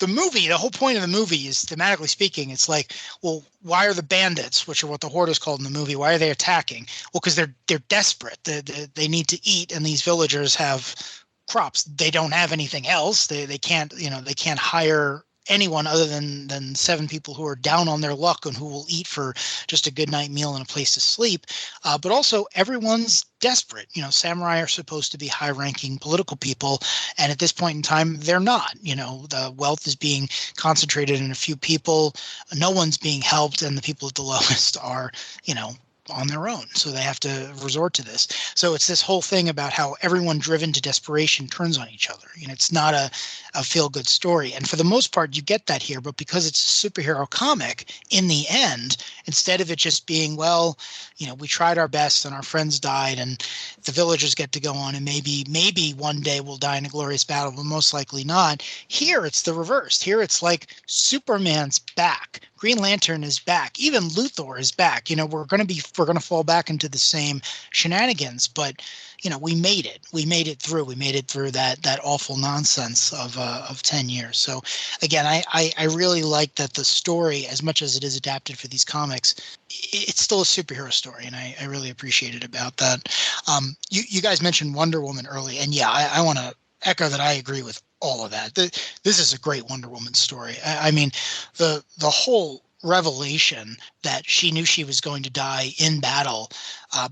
The movie, the whole point of the movie is, thematically speaking, it's like, well, why are the bandits, which are what the Horde is called in the movie, why are they attacking? Well, because they're desperate. They need to eat, and these villagers have crops. They don't have anything else. They can't hire anyone other than 7 people who are down on their luck and who will eat for just a good night meal and a place to sleep. But also everyone's desperate. Samurai are supposed to be high-ranking political people, and at this point in time, they're not. The wealth is being concentrated in a few people. No one's being helped, and the people at the lowest are, on their own. So they have to resort to this. So it's this whole thing about how everyone driven to desperation turns on each other. It's not a a feel-good story. And for the most part, you get that here. But because it's a superhero comic, in the end, instead of it just being, well, we tried our best and our friends died and the villagers get to go on and maybe one day we'll die in a glorious battle, but most likely not. Here, it's the reverse. Here, it's like Superman's back. Green Lantern is back. Even Luthor is back. We're going to fall back into the same shenanigans, but we made it. We made it through. We made it through that awful nonsense of 10 years. So again, I really like that the story, as much as it is adapted for these comics, it's still a superhero story, and I really appreciate it about that. You guys mentioned Wonder Woman early, and yeah, I want to echo that. I agree with all of that. This is a great Wonder Woman story. I mean, the whole revelation that she knew she was going to die in battle,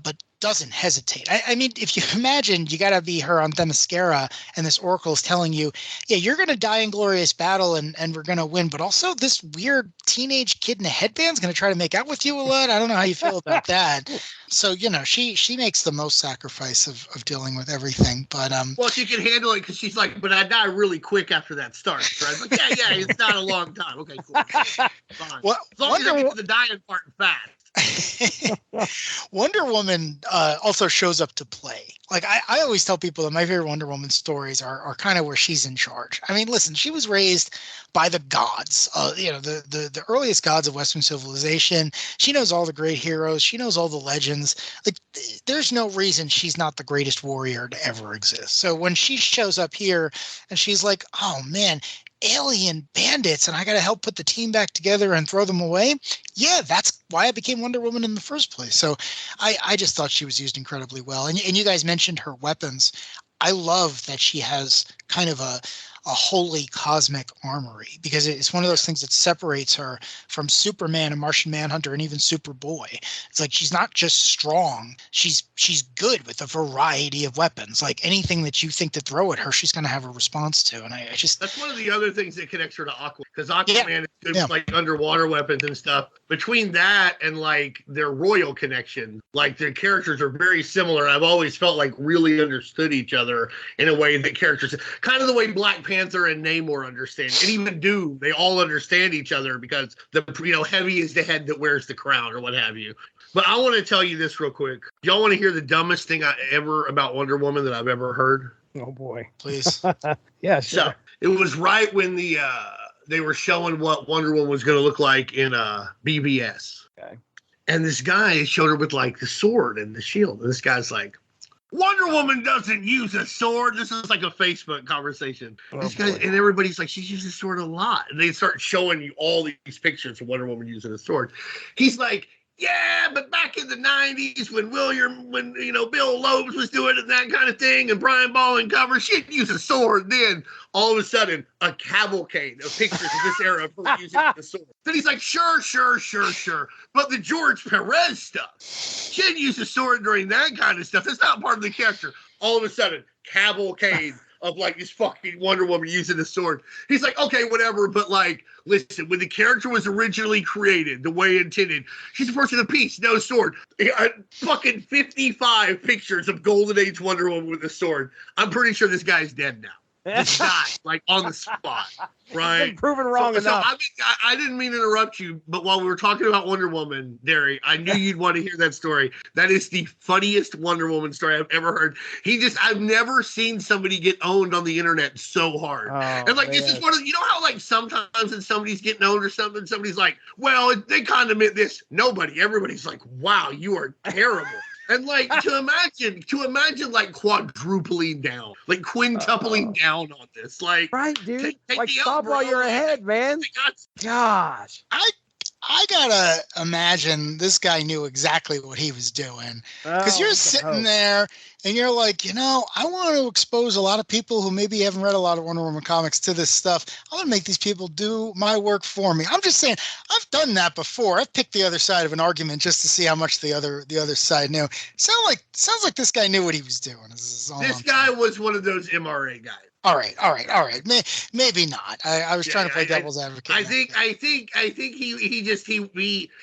but doesn't hesitate. I mean, if you imagine, you got to be her on Themyscira, and this oracle is telling you, yeah, you're going to die in glorious battle, and we're going to win. But also, this weird teenage kid in a headband is going to try to make out with you a lot. I don't know how you feel about that. So, she makes the most sacrifice of dealing with everything. But well, she can handle it because she's like, but I die really quick after that starts, right? But yeah, it's not a long time. Okay, cool. Fine. Well, as long as I get to the dying part fast. Wonder Woman also shows up to play. Like I always tell people that my favorite Wonder Woman stories are kind of where she's in charge. I mean, listen, she was raised by the gods, the earliest gods of Western civilization. She knows all the great heroes. She knows all the legends. Like, there's no reason she's not the greatest warrior to ever exist. So when she shows up here and she's like, oh man, alien bandits, and I got to help put the team back together and throw them away. Yeah, that's why I became Wonder Woman in the first place. So I just thought she was used incredibly well. And you guys mentioned her weapons. I love that she has kind of a holy cosmic armory, because it's one of those things that separates her from Superman and Martian Manhunter and even Superboy. It's like she's not just strong, she's good with a variety of weapons. Like anything that you think to throw at her, she's going to have a response to. And I just, that's one of the other things that connects her to Aquaman, because Aquaman is good with like underwater weapons and stuff. Between that and like their royal connection, like their characters are very similar. I've always felt like really understood each other in a way that characters, kind of the way Black Panther and Namor understand, and even Doom, they all understand each other because heavy is the head that wears the crown or what have you. But I want to tell you this real quick. Y'all want to hear the dumbest thing about Wonder Woman that I've ever heard? Oh boy, please. Yeah, sure. So it was right when they were showing what Wonder Woman was going to look like in BBS. Okay. And this guy showed her with like the sword and the shield. And this guy's like, Wonder Woman doesn't use a sword. This is like a Facebook conversation. And everybody's like, she uses a sword a lot. And they start showing you all these pictures of Wonder Woman using a sword. He's like, yeah, but back in the 90s when Bill Loebs was doing it, that kind of thing, and Brian Ball and cover, she didn't use a sword. Then all of a sudden, a cavalcade of pictures of this era of her using the sword. Then he's like, sure. But the George Perez stuff, she didn't use a sword during that kind of stuff. That's not part of the character. All of a sudden, cavalcade of like this fucking Wonder Woman using a sword. He's like, okay, whatever, but like, listen, when the character was originally created the way intended, she's a person of peace, no sword. Fucking 55 pictures of Golden Age Wonder Woman with a sword. I'm pretty sure this guy's dead now. Just died, like on the spot, right? Been proven wrong enough. I didn't mean to interrupt you, but while we were talking about Wonder Woman, Darry, I knew you'd want to hear that story. That is the funniest Wonder Woman story I've ever heard. I've never seen somebody get owned on the internet so hard. And like, this is one of, how like sometimes when somebody's getting owned or something, somebody's like, well, they kind of meant this. Everybody's like, wow, you are terrible. And like to imagine like quadrupling down, like quintupling down on this, like, right, dude. Take like stop while you're ahead, man. Gosh, I gotta imagine this guy knew exactly what he was doing, because you're sitting there and you're like, I want to expose a lot of people who maybe haven't read a lot of Wonder Woman comics to this stuff. I'm gonna make these people do my work for me. I'm just saying, I've done that before. I've picked the other side of an argument just to see how much the other side knew. Sounds like this guy knew what he was doing. This guy was one of those MRA guys. All right. Maybe not. I was trying to play devil's advocate. I think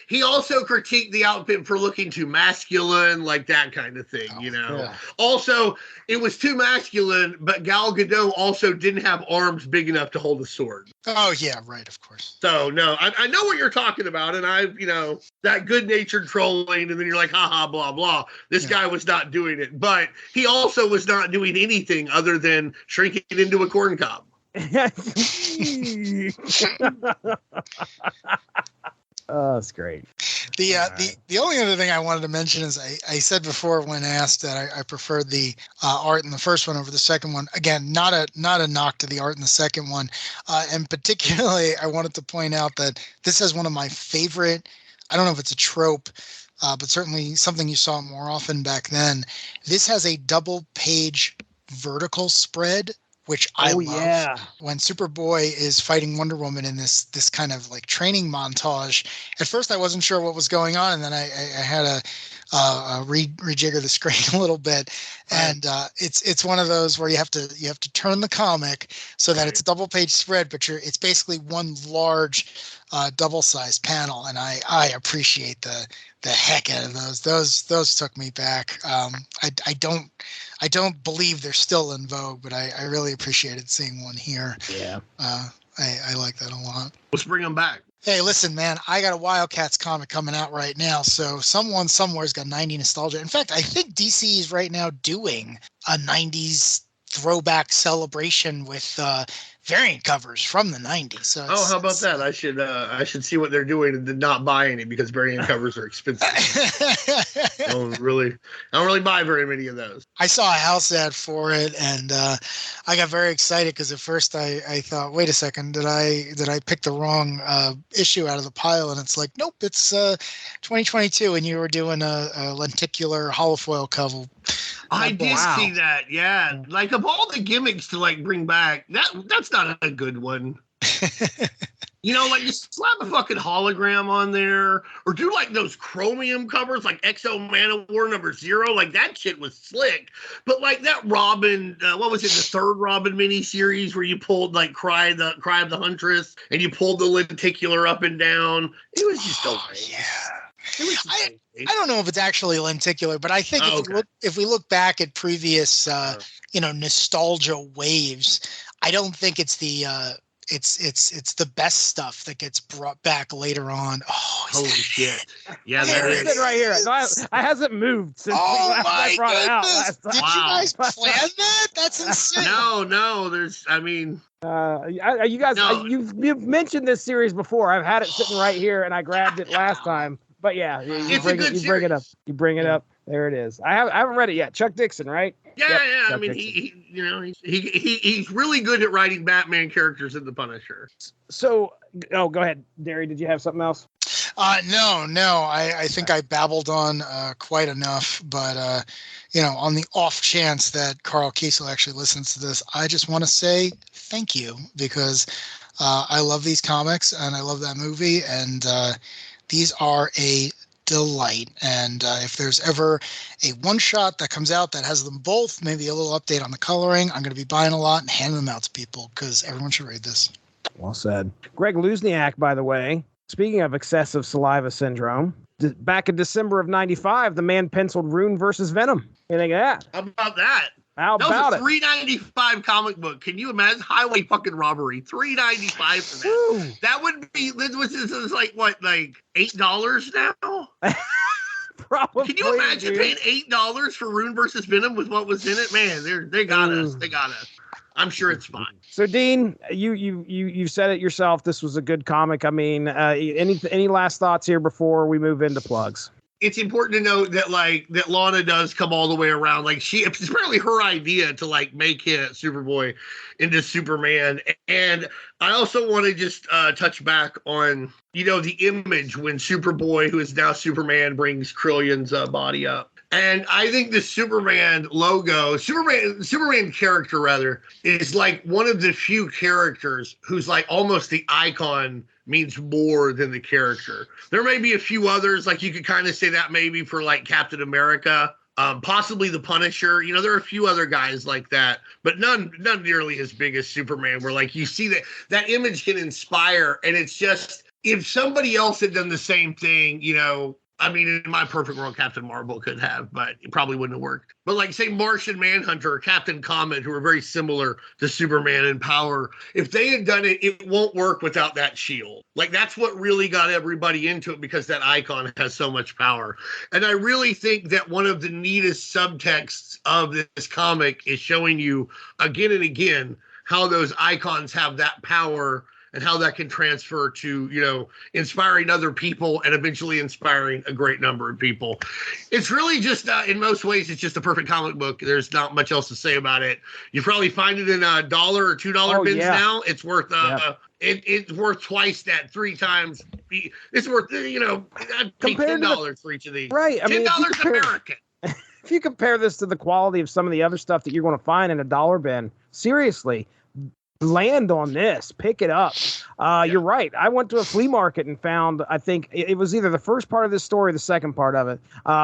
he also critiqued the outfit for looking too masculine, like that kind of thing, Yeah. Also, it was too masculine, but Gal Gadot also didn't have arms big enough to hold a sword. Oh yeah, right, of course. So no, I know what you're talking about, and that good-natured trolling, and then you're like, haha, blah blah. This guy was not doing it, but he also was not doing anything other than shrinking it into a corn cob. Oh, that's great. The only other thing I wanted to mention is I said before when asked that I preferred the art in the first one over the second one. Again, not a knock to the art in the second one, and particularly I wanted to point out that this has one of my favorite. I don't know if it's a trope, but certainly something you saw more often back then. This has a double page vertical spread, which I love. Yeah. When Superboy is fighting Wonder Woman in this kind of like training montage, at first I wasn't sure what was going on, and then I had to rejigger the screen a little bit, and it's one of those where you have to turn the comic so that it's a double page spread, but it's basically one large double-sized panel, and I appreciate the heck out of those. Those took me back. I don't believe they're still in vogue, but I really appreciated seeing one here. Yeah. I like that a lot. Let's bring them back. Hey, listen, man, I got a Wildcats comic coming out right now, so someone somewhere's got 90 nostalgia. In fact, I think DC is right now doing a 90s throwback celebration with variant covers from the 90s. So how about that? I should see what they're doing and not buy any because variant covers are expensive. I don't really buy very many of those. I saw a house ad for it, and I got very excited because at first I thought, wait a second, did I pick the wrong issue out of the pile? And it's like, nope, it's 2022, and you were doing a lenticular holofoil cover. I did see that, yeah. Like of all the gimmicks to like bring back, that's not a good one. Like just slap a fucking hologram on there, or do like those chromium covers, like Exo Man-O-War #0. Like that shit was slick. But like that Robin, what was it, the third Robin miniseries where you pulled like Cry of the Huntress, and you pulled the lenticular up and down. It was just I don't know if it's actually lenticular, but I think if we look back at previous nostalgia waves, I don't think it's the it's the best stuff that gets brought back later on. Oh, holy shit! Yeah, there it is right here. I hasn't moved since I brought it out last time. Did you guys plan that? That's insane. No. You guys, you've mentioned this series before. I've had it sitting right here, and I grabbed it last time. But yeah, you bring it up. You bring it up. There it is. I haven't read it yet. Chuck Dixon, right? Yeah, yep, yeah. Chuck I mean, Dixon. he's really good at writing Batman characters in the Punisher. So, go ahead, Darry. Did you have something else? No. I think I babbled on quite enough, but on the off chance that Carl Kiesel actually listens to this, I just want to say thank you because I love these comics and I love that movie, and these are a delight. And if there's ever a one-shot that comes out that has them both, maybe a little update on the coloring, I'm going to be buying a lot and handing them out to people because everyone should read this. Well said. Greg Luzniak, by the way, speaking of excessive saliva syndrome, back in December of '95, the man penciled Rune versus Venom. What do you think of that? How about that? How that about was a $3.95 comic book. Can you imagine? Highway fucking robbery. $3.95 for that. Ooh. That would be, this was like what, like $8 now? Probably. Can you imagine paying $8 for Rune versus Venom with what was in it? Man, they got us. They got us. I'm sure it's fine. So, Dean, you said it yourself. This was a good comic. I mean, any last thoughts here before we move into plugs? It's important to note that that Lana does come all the way around. Like it's apparently her idea to make Superboy into Superman. And I also want to just touch back on, the image when Superboy, who is now Superman, brings Krillion's body up. And I think the Superman logo, Superman character rather, is like one of the few characters who's like almost the icon means more than the character. There may be a few others, like you could kind of say that maybe for like Captain America, Possibly the Punisher. You know, there are a few other guys like that, but none nearly as big as Superman, where like you see that image can inspire, and it's just, if somebody else had done the same thing, you know, I mean, in my perfect world, Captain Marvel could have, but it probably wouldn't have worked. But like, say, Martian Manhunter or Captain Comet, who are very similar to Superman in power, if they had done it, it won't work without that shield. Like, that's what really got everybody into it, because that icon has so much power. And I really think that one of the neatest subtexts of this comic is showing you again and again how those icons have that power, and how that can transfer to, you know, inspiring other people and eventually inspiring a great number of people. It's really just, in most ways, it's just a perfect comic book. There's not much else to say about it. You probably find it in $1 or $2 bins now. It's worth, it's worth twice that, 3 times. It's worth, you know, I'd pay $10 for each of these. Right. I mean, $10 American. If you compare this to the quality of some of the other stuff that you're going to find in a $1 bin, seriously, land on this, pick it up. You're right. I went to a flea market and found, I think it was either the first part of this story or the second part of it,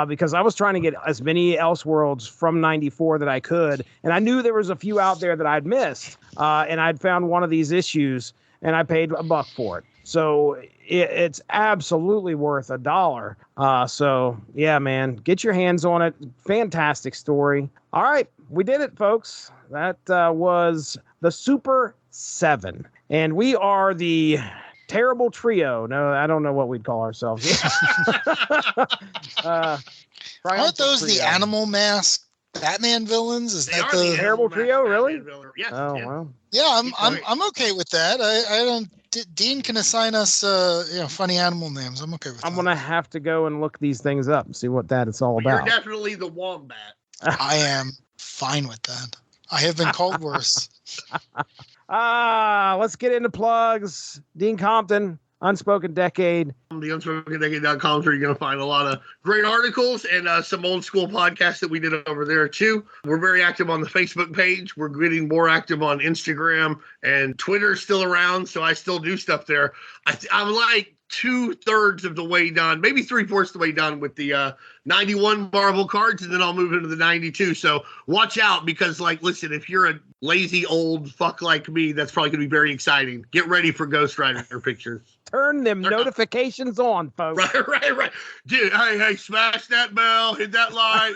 because I was trying to get as many Elseworlds from 94 that I could, and I knew there was a few out there that I'd missed, and I'd found one of these issues, and I paid $1 for it. So it's absolutely worth $1. So yeah, man, get your hands on it. Fantastic story. All right, we did it, folks. That was the Super 7. And we are the terrible trio. No, I don't know what we'd call ourselves. Aren't those the animal mask Batman villains? Is that the terrible trio? Really? Yes. Oh, wow. Yeah, I'm okay with that. I don't. Dean can assign us, funny animal names. I'm okay with that. I'm gonna have to go and look these things up and see what that is all about. You're definitely the wombat. I am fine with that. I have been called worse. Let's get into plugs. Dean Compton, Unspoken Decade. The UnspokenDecade.com is where you're going to find a lot of great articles and some old school podcasts that we did over there too. We're very active on the Facebook page. We're getting more active on Instagram, and Twitter's still around, so I still do stuff there. I'm like 2/3 of the way done, maybe 3/4 of the way done with the 91 Marvel cards, and then I'll move into the 92. So watch out, because like, listen, if you're a lazy old fuck like me, that's probably going to be very exciting. Get ready for Ghost Rider pictures. Turn them notifications on, folks. Right. Dude, hey, smash that bell, hit that like.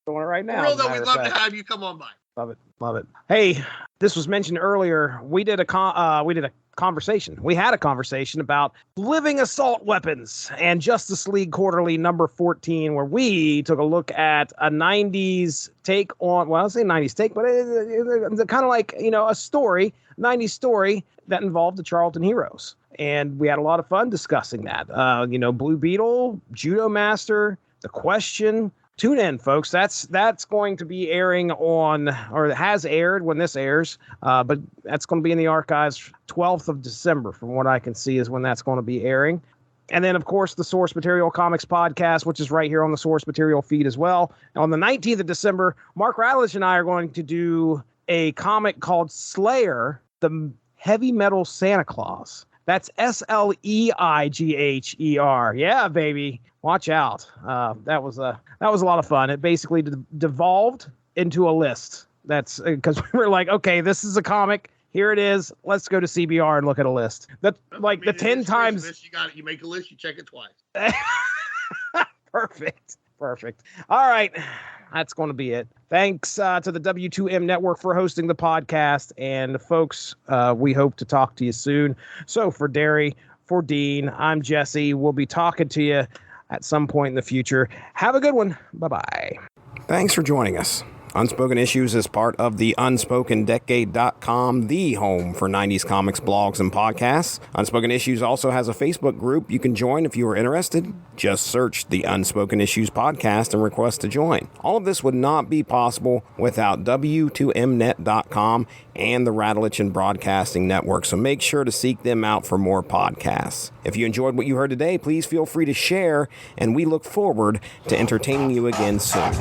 Doing it right now. Real though, we'd love to have you come on by. Love it. Hey, this was mentioned earlier. We had a conversation about living assault weapons and Justice League Quarterly number 14, where we took a look at a 90s take on, well, I'll say 90s take, but it's kind of like, a 90s story that involved the Charlton Heroes. And we had a lot of fun discussing that. Blue Beetle, Judo Master, The Question. Tune in, folks. That's going to be airing on, or has aired when this airs, but that's going to be in the archives 12th of December, from what I can see, is when that's going to be airing. And then, of course, the Source Material Comics podcast, which is right here on the Source Material feed as well. On the 19th of December, Mark Radulich and I are going to do a comic called Slayer, the Heavy Metal Santa Claus. That's Sleighher. Yeah, baby. Watch out. That was a lot of fun. It basically devolved into a list. That's because we were like, okay, this is a comic. Here it is. Let's go to CBR and look at a list. The 10 times you make a list, you check it twice. Perfect. All right. That's going to be it. Thanks to the W2M Network for hosting the podcast. And folks, we hope to talk to you soon. So for Darry, for Dean, I'm Jesse. We'll be talking to you at some point in the future. Have a good one. Bye-bye. Thanks for joining us. Unspoken Issues is part of the UnspokenDecade.com, the home for 90s comics, blogs, and podcasts. Unspoken Issues also has a Facebook group you can join if you are interested. Just search the Unspoken Issues podcast and request to join. All of this would not be possible without W2Mnet.com and the Radulich and Broadcasting Network, so make sure to seek them out for more podcasts. If you enjoyed what you heard today, please feel free to share, and we look forward to entertaining you again soon.